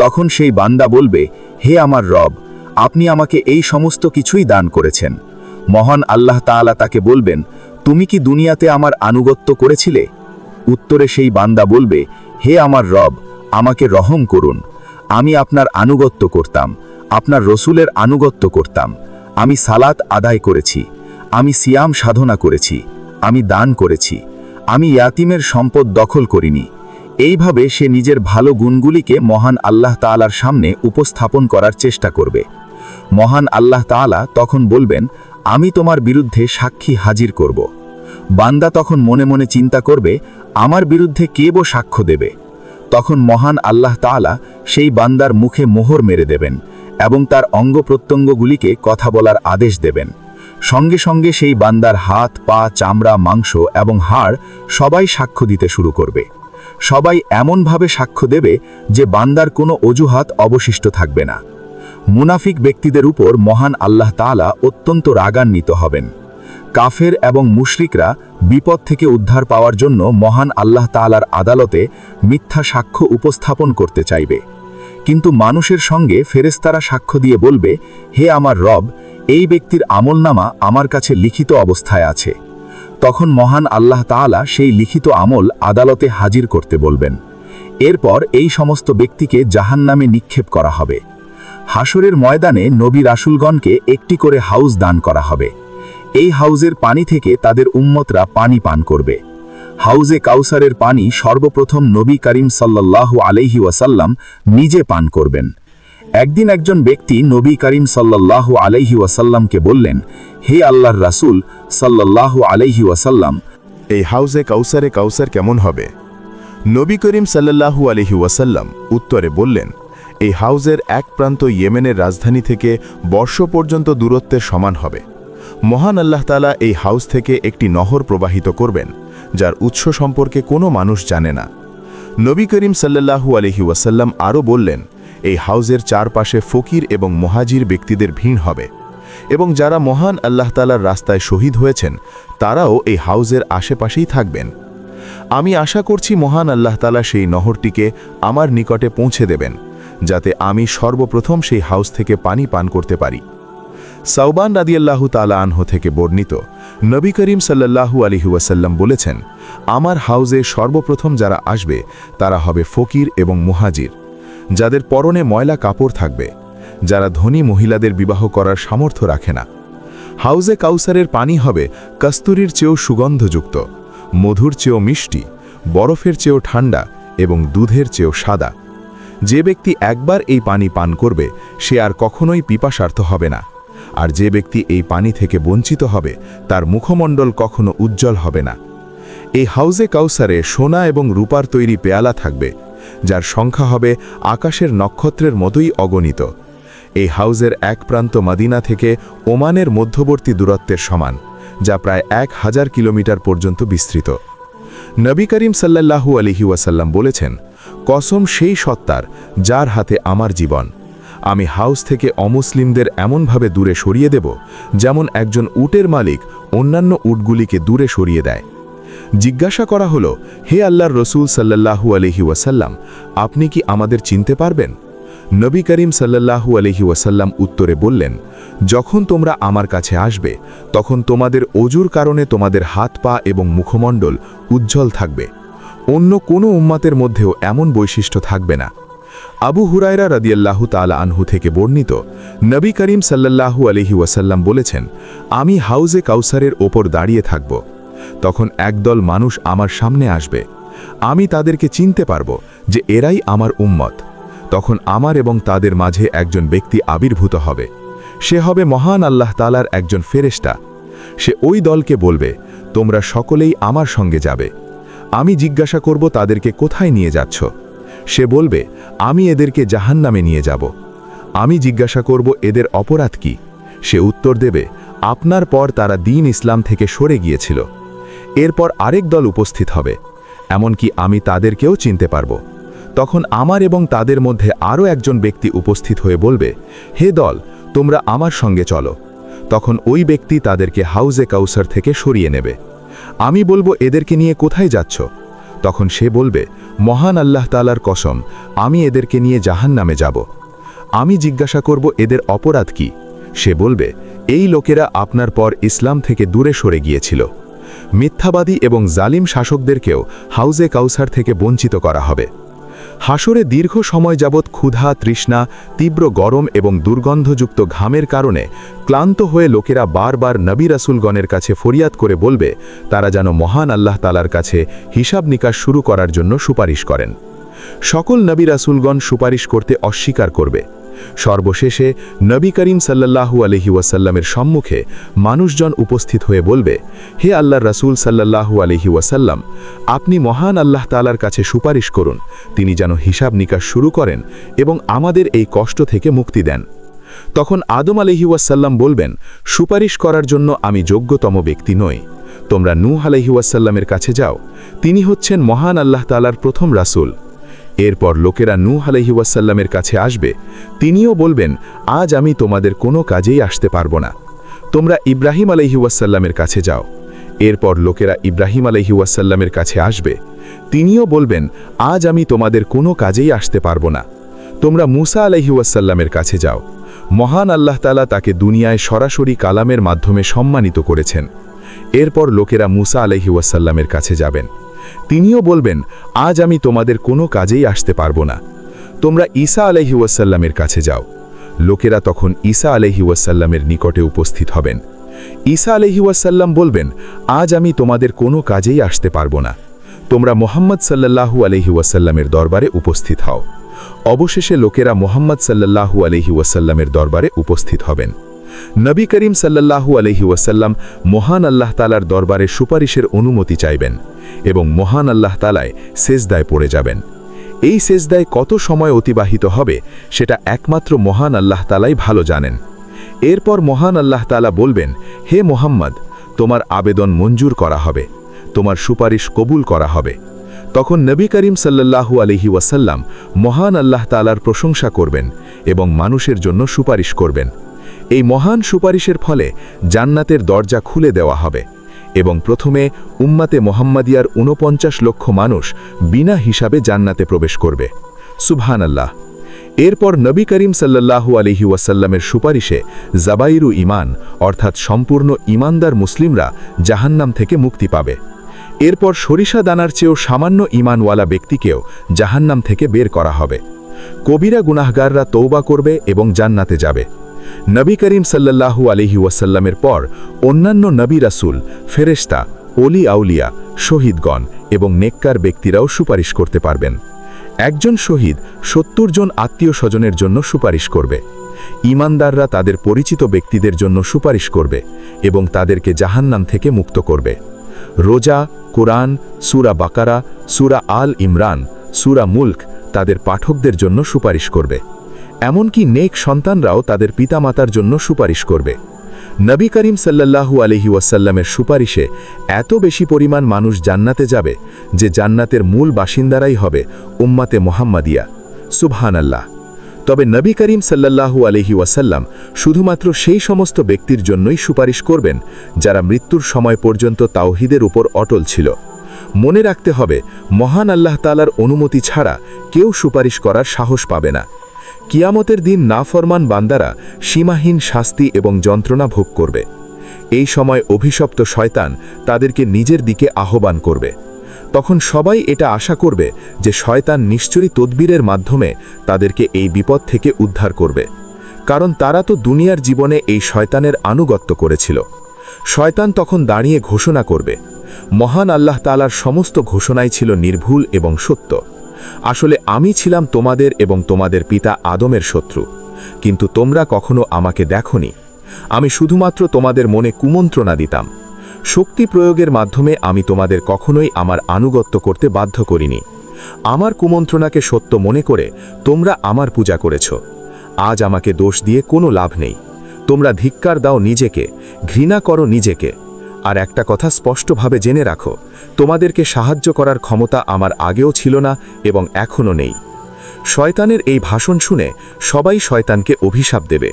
তখন সেই বান্দা বলবে, হে আমার রব, আপনি আমাকে এই সমস্ত কিছুই দান করেছেন। মহান আল্লাহ তাআলা তাকে বলবেন, তুমি কি দুনিয়াতে আমার আনুগত্য করেছিলে? উত্তরে সেই বান্দা বলবে, হে আমার রব, আমাকে রহম করুন, আমি আপনার আনুগত্য করতাম, আপনার রসুলের আনুগত্য করতাম, আমি সালাত আদায় করেছি, আমি সিয়াম সাধনা করেছি, আমি দান করেছি, আমি ইয়াতিমের সম্পদ দখল করিনি। এইভাবে সে নিজের ভালো গুণগুলিকে মহান আল্লাহ তাআলার সামনে উপস্থাপন করার চেষ্টা করবে। মহান আল্লাহ তাআলা তখন বলবেন, আমি তোমার বিরুদ্ধে সাক্ষী হাজির করব। বান্দা তখন মনে মনে চিন্তা করবে, আমার বিরুদ্ধে কে বা সাক্ষ্য দেবে? তখন মহান আল্লাহ তাআলা সেই বান্দার মুখে মোহর মেরে দেবেন এবং তার অঙ্গ প্রত্যঙ্গগুলিকে কথা বলার আদেশ দেবেন। সঙ্গে সঙ্গে সেই বান্দার হাত, পা, চামড়া, মাংস এবং হাড় সবাই সাক্ষ্য দিতে শুরু করবে। সবাই এমনভাবে সাক্ষ্য দেবে যে বান্দার কোনো অজুহাত অবশিষ্ট থাকবে না। মুনাফিক ব্যক্তিদের উপর মহান আল্লাহ তাআলা অত্যন্ত রাগান্বিত হবেন। কাফের এবং মুশরিকরা বিপদ থেকে উদ্ধার পাওয়ার জন্য মহান আল্লাহ তাআলার আদালতে মিথ্যা সাক্ষ্য উপস্থাপন করতে চাইবে। কিন্তু মানুষের সঙ্গে ফেরেশতারা সাক্ষ্য দিয়ে বলবে, হে আমার রব, এই ব্যক্তির আমলনামা আমার কাছে লিখিত অবস্থায় আছে। তখন মহান আল্লাহ তাআলা সেই লিখিত আমল আদালতে হাজির করতে বলবেন। এরপর এই সমস্ত ব্যক্তিকে জাহান্নামে নিক্ষেপ করা হবে। হাসরের ময়দানে নবী রাসূলগণকে একটি করে হাউজ দান করা হবে। এই হাউজের পানি থেকে তাদের উম্মতরা পানি পান করবে। হাউজে কাউসারের পানি সর্বপ্রথম নবী করিম সাল্লাল্লাহু আলাইহি ওয়াসাল্লাম নিজে পান করবেন। একদিন একজন ব্যক্তি নবী করিম সাল্লাল্লাহু আলাইহি ওয়াসাল্লামকে বললেন, হে আল্লাহর রাসূল সাল্লাল্লাহু আলাইহি ওয়াসাল্লাম, এই হাউজে কাউসার কেমন হবে? নবী করিম সাল্লাল্লাহু আলাইহি ওয়াসাল্লাম উত্তরে বললেন, এই হাউজের এক প্রান্ত ইয়েমেনের রাজধানী থেকে বর্ষ পর্যন্ত দূরত্বের সমান হবে। মহান আল্লাহ তাআলা এই হাউজ থেকে একটি নহর প্রবাহিত করবেন, যার উৎস সম্পর্কে কোনো মানুষ জানে না। নবী করিম সাল্লাল্লাহু আলাইহি ওয়াসাল্লাম আরও বললেন, এই হাউজের চারপাশে ফকির এবং মুহাজির ব্যক্তিদের ভিড় হবে। এবং যারা মহান আল্লাহ তাআলার রাস্তায় শহীদ হয়েছেন তারাও এই হাউজের আশেপাশেই থাকবেন। আমি আশা করছি মহান আল্লাহ তাআলা সেই নহরটিকে আমার নিকটে পৌঁছে দেবেন, যাতে আমি সর্বপ্রথম সেই হাউস থেকে পানি পান করতে পারি। সাউবান রাদিয়াল্লাহু তাআলা আনহু থেকে বর্ণিত, নবী করিম সাল্লাল্লাহু আলাইহি ওয়াসাল্লাম বলেছেন, আমার হাউজে সর্বপ্রথম যারা আসবে তারা হবে ফকির এবং মুহাজির, যাদের পরনে ময়লা কাপড় থাকবে, যারা ধনী মহিলাদের বিবাহ করার সামর্থ্য রাখে না। হাউজে কাউসারের পানি হবে কস্তুরীর চেয়েও সুগন্ধযুক্ত, মধুর চেয়েও মিষ্টি, বরফের চেয়েও ঠান্ডা এবং দুধের চেয়েও সাদা। যে ব্যক্তি একবার এই পানি পান করবে সে আর কখনোই পিপাসার্থ হবে না, আর যে ব্যক্তি এই পানি থেকে বঞ্চিত হবে তার মুখমণ্ডল কখনো উজ্জ্বল হবে না। এই হাউজে কাউসারে সোনা এবং রূপার তৈরি পেয়ালা থাকবে, যার সংখ্যা হবে আকাশের নক্ষত্রের মতোই অগণিত। এই হাউজের এক প্রান্ত মদিনা থেকে ওমানের মধ্যবর্তী দূরত্বের সমান, যা প্রায় 1000 কিলোমিটার পর্যন্ত বিস্তৃত। নবী করিম সাল্লাল্লাহু আলাইহি ওয়াসাল্লাম বলেছেন, কসম সেই সত্তার যার হাতে আমার জীবন, আমি হাউস থেকে অমুসলিমদের এমনভাবে দূরে সরিয়ে দেব যেমন একজন উটের মালিক অন্যান্য উটগুলিকে দূরে সরিয়ে দেয়। জিজ্ঞাসা করা হলো, হে আল্লাহর রসুল সাল্লাল্লাহু আলাইহি ওয়াসাল্লাম, আপনি কি আমাদের চিনতে পারবেন? নবী করিম সাল্লাল্লাহু আলাইহি ওয়াসাল্লাম উত্তরে বললেন, যখন তোমরা আমার কাছে আসবে তখন তোমাদের অজুর কারণে তোমাদের হাত পা এবং মুখমণ্ডল উজ্জ্বল থাকবে। অন্য কোনো উম্মাতের মধ্যেও এমন বৈশিষ্ট্য থাকবে না। আবু হুরায়রা রাদিয়াল্লাহু তাআলা আনহু থেকে বর্ণিত, নবী করিম সাল্লাল্লাহু আলাইহি ওয়াসাল্লাম বলেছেন, আমি হাউজে কাউসারের ওপর দাঁড়িয়ে থাকব। তখন একদল মানুষ আমার সামনে আসবে, আমি তাদেরকে চিনতে পারব যে এরাই আমার উম্মত। তখন আমার এবং তাদের মাঝে একজন ব্যক্তি আবির্ভূত হবে, সে হবে মহান আল্লাহ তাআলার একজন ফেরেশতা। সে ওই দলকে বলবে, তোমরা সকলেই আমার সঙ্গে যাবে। আমি জিজ্ঞাসা করব তাদেরকে কোথায় নিয়ে যাচ্ছ? সে বলবে, আমি এদেরকে জাহান্নামে নিয়ে যাব। আমি জিজ্ঞাসা করব এদের অপরাধ কি? সে উত্তর দেবে, আপনার পর তারা দ্বীন ইসলাম থেকে সরে গিয়েছিল। এরপর আরেক দল উপস্থিত হবে, এমনকি আমি তাদেরকেও চিনতে পারব। তখন আমার এবং তাদের মধ্যে আরও একজন ব্যক্তি উপস্থিত হয়ে বলবে, হে দল, তোমরা আমার সঙ্গে চলো। তখন ওই ব্যক্তি তাদেরকে হাউজে কাউসার থেকে সরিয়ে নেবে। আমি বলবো, এদেরকে নিয়ে কোথায় যাচ্ছ? তখন সে বলবে, মহান আল্লাহ তাআলার কসম, আমি এদেরকে নিয়ে জাহান্নামে যাব। আমি জিজ্ঞাসা করব এদের অপরাধ কি? সে বলবে, এই লোকেরা আপনার পর ইসলাম থেকে দূরে সরে গিয়েছিল। মিথ্যাবাদী এবং জালিম শাসকদেরকেও হাউজে কাউসার থেকে বঞ্চিত করা হবে। হাসরে দীর্ঘ সময় যাবৎ ক্ষুধা, তৃষ্ণা, তীব্র গরম এবং দুর্গন্ধযুক্ত ঘামের কারণে ক্লান্ত হয়ে লোকেরা বারবার নবী রাসূলগণের কাছে ফরিয়াদ করে বলবে, তারা যেন মহান আল্লাহ তাআলার কাছে হিসাব নিকাশ শুরু করার জন্য সুপারিশ করেন। সকল নবী রাসূলগণ সুপারিশ করতে অস্বীকার করবে। সর্বশেষে নবী করিম সাল্লাল্লাহু আলাইহি ওয়াসাল্লামের সম্মুখে মানুষজন উপস্থিত হয়ে বলবে, হে আল্লাহর রাসূল সাল্লাল্লাহু আলাইহি ওয়াসাল্লাম, আপনি মহান আল্লাহ তাআলার কাছে সুপারিশ করুন, তিনি যেন হিসাব নিকাশ শুরু করেন এবং আমাদের এই কষ্ট থেকে মুক্তি দেন। তখন আদম আলাইহি ওয়াসাল্লাম বলবেন, সুপারিশ করার জন্য আমি যোগ্যতম ব্যক্তি নই। তোমরা নূহ আলাইহি ওয়াসাল্লামের কাছে যাও, তিনি হচ্ছেন মহান আল্লাহ তাআলার প্রথম রাসূল। এরপর লোকেরা নূহ আলাইহি ওয়াসাল্লামের কাছে আসবে, তিনিও বলবেন, আজ আমি তোমাদের কোনো কাজেই আসতে পারবো না। তোমরা ইব্রাহিম আলাইহি ওয়াসাল্লামের কাছে যাও। এরপর লোকেরা ইব্রাহিম আলাইহি ওয়াসাল্লামের কাছে আসবে, তিনিও বলবেন, আজ আমি তোমাদের কোনো কাজেই আসতে পারবো না। তোমরা মূসা আলাইহি ওয়াসাল্লামের কাছে যাও। মহান আল্লাহ তাআলা তাকে দুনিয়ায় সরাসরি কালামের মাধ্যমে সম্মানিত করেছেন। এরপর লোকেরা মূসা আলাইহি ওয়াসাল্লামের কাছে যাবেন, তিনিও বলবেন, আজ আমি তোমাদের কোনো কাজেই আসতে পারবো না। তোমরা ঈসা আলাইহি ওয়াসাল্লামের কাছে যাও। লোকেরা তখন ঈসা আলাইহি ওয়াসাল্লামের নিকটে উপস্থিত হবেন। ঈসা আলাইহি ওয়াসাল্লাম বলবেন, আজ আমি তোমাদের কোনো কাজেই আসতে পারবো না। তোমরা মুহাম্মদ সাল্লাল্লাহু আলাইহি ওয়াসাল্লামের দরবারে উপস্থিত হও। অবশেষে লোকেরা মুহাম্মদ সাল্লাল্লাহু আলাইহি ওয়াসাল্লামের দরবারে উপস্থিত হবেন। নবী করিম সাল্লাল্লাহু আলাইহি ওয়াসাল্লাম মহান আল্লাহ তাআলার দরবারে সুপারিশের অনুমতি চাইবেন এবং মহান আল্লাহ তাআলায় সেজদায় পড়ে যাবেন। এই সেজদায় কত সময় অতিবাহিত হবে সেটা একমাত্র মহান আল্লাহ তাআলাই ভালো জানেন। এরপর মহান আল্লাহ তাআলা বলবেন, হে মুহাম্মদ, তোমার আবেদন মঞ্জুর করা হবে, তোমার সুপারিশ কবুল করা হবে। তখন নবী করিম সাল্লাল্লাহু আলাইহি ওয়াসাল্লাম মহান আল্লাহ তাআলার প্রশংসা করবেন এবং মানুষের জন্য সুপারিশ করবেন। এই মহান সুপারিশের ফলে জান্নাতের দরজা খুলে দেওয়া হবে এবং প্রথমে উম্মাতে মোহাম্মদিয়ার ৪৯ লক্ষ মানুষ বিনা হিসাবে জান্নাতে প্রবেশ করবে। সুবহানাল্লাহ। এরপর নবী করিম সাল্লাল্লাহু আলাইহি ওয়াসাল্লামের সুপারিশে জাবাইরু ঈমান অর্থাৎ সম্পূর্ণ ঈমানদার মুসলিমরা জাহান্নাম থেকে মুক্তি পাবে। এরপর সরিষা দানার চেয়েও সামান্য ঈমানওয়ালা ব্যক্তিকেও জাহান্নাম থেকে বের করা হবে। কবিরা গুনাহগাররা তওবা করবে এবং জান্নাতে যাবে। নবী করিম সাল্লাল্লাহু আলাইহি ওয়াসাল্লামের পর অন্যান্য নবী রাসূল, ফেরেশতা, ওলি আউলিয়া, শহীদগণ এবং নেককার ব্যক্তিরাও সুপারিশ করতে পারবেন। একজন শহীদ ৭০ জন আত্মীয় স্বজনের জন্য সুপারিশ করবে। ঈমানদাররা তাদের পরিচিত ব্যক্তিদের জন্য সুপারিশ করবে এবং তাদেরকে জাহান্নাম থেকে মুক্ত করবে। রোজা, কোরআন, সূরা বাকারা, সূরা আল ইমরান, সূরা মুলক তাদের পাঠকদের জন্য সুপারিশ করবে। এমনকি নেক সন্তানরাও তাদের পিতামাতার জন্য সুপারিশ করবে। নবী করিম সাল্লাল্লাহু আলাইহি ওয়াসাল্লামের সুপারিশে এত বেশি পরিমাণ মানুষ জান্নাতে যাবে যে জান্নাতের মূল বাসিন্দারাই হবে উম্মাতে মুহাম্মাদিয়া। সুবহানাল্লাহ। তবে নবী করিম সাল্লাল্লাহু আলাইহি ওয়াসাল্লাম শুধুমাত্র সেই সমস্ত ব্যক্তির জন্যই সুপারিশ করবেন যারা মৃত্যুর সময় পর্যন্ত তাওহীদের উপর অটল ছিল। মনে রাখতে হবে, মহান আল্লাহ তাআলার অনুমতি ছাড়া কেউ সুপারিশ করার সাহস পাবে না। কিয়ামতের দিন নাফরমান বান্দারা সীমাহীন শাস্তি এবং যন্ত্রণা ভোগ করবে। এই সময় অভিশপ্ত শয়তান তাদেরকে নিজের দিকে আহ্বান করবে। তখন সবাই এটা আশা করবে যে শয়তান নিশ্চয়ই তদবিরের মাধ্যমে তাদেরকে এই বিপদ থেকে উদ্ধার করবে, কারণ তারা তো দুনিয়ার জীবনে এই শয়তানের আনুগত্য করেছিল। শয়তান তখন দাঁড়িয়ে ঘোষণা করবে, মহান আল্লাহ তাআলার সমস্ত ঘোষণাই ছিল নির্ভুল এবং সত্য। আসলে আমি ছিলাম তোমাদের এবং তোমাদের পিতা আদমের শত্রু, কিন্তু তোমরা কখনো আমাকে দেখোনি। আমি শুধুমাত্র তোমাদের মনে কুমন্ত্রণা দিতাম। শক্তি প্রয়োগের মাধ্যমে আমি তোমাদের কখনোই আমার আনুগত্য করতে বাধ্য করিনি। আমার কুমন্ত্রণাকে সত্য মনে করে তোমরা আমার পূজা করেছ। আজ আমাকে দোষ দিয়ে কোনো লাভ নেই। তোমরা ধিক্কার দাও নিজেকে, ঘৃণা করো নিজেকে। আর একটা কথা স্পষ্টভাবে জেনে রাখো, তোমাদেরকে সাহায্য করার ক্ষমতা আমার আগেও ছিল না এবং এখনও নেই। শয়তানের এই ভাষণ শুনে সবাই শয়তানকে অভিশাপ দেবে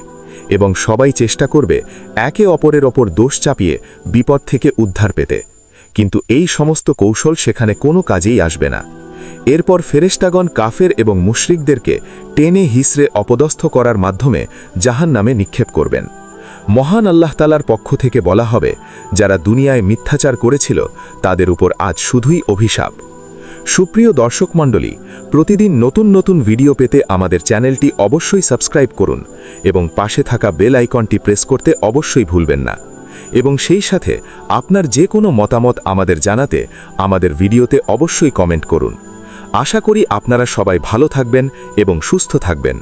এবং সবাই চেষ্টা করবে একে অপরের ওপর দোষ চাপিয়ে বিপদ থেকে উদ্ধার পেতে, কিন্তু এই সমস্ত কৌশল সেখানে কোনো কাজেই আসবে না। এরপর ফেরেশতাগণ কাফের এবং মুশরিকদেরকে টেনে হিসড়ে অপদস্থ করার মাধ্যমে জাহান্নামে নিক্ষেপ করবেন। মহান আল্লাহ তাআলার পক্ষ থেকে বলা হবে, যারা দুনিয়ায় মিথ্যাচার করেছিল তাদের উপর আজ শুধুই অভিশাপ। সুপ্রিয় দর্শক মণ্ডলী, প্রতিদিন নতুন নতুন ভিডিও পেতে আমাদের চ্যানেলটি অবশ্যই সাবস্ক্রাইব করুন এবং পাশে থাকা বেল আইকনটি প্রেস করতে অবশ্যই ভুলবেন না। এবং সেই সাথে আপনার যে কোনো মতামত আমাদের জানাতে আমাদের ভিডিওতে অবশ্যই কমেন্ট করুন। আশা করি আপনারা সবাই ভালো থাকবেন এবং সুস্থ থাকবেন।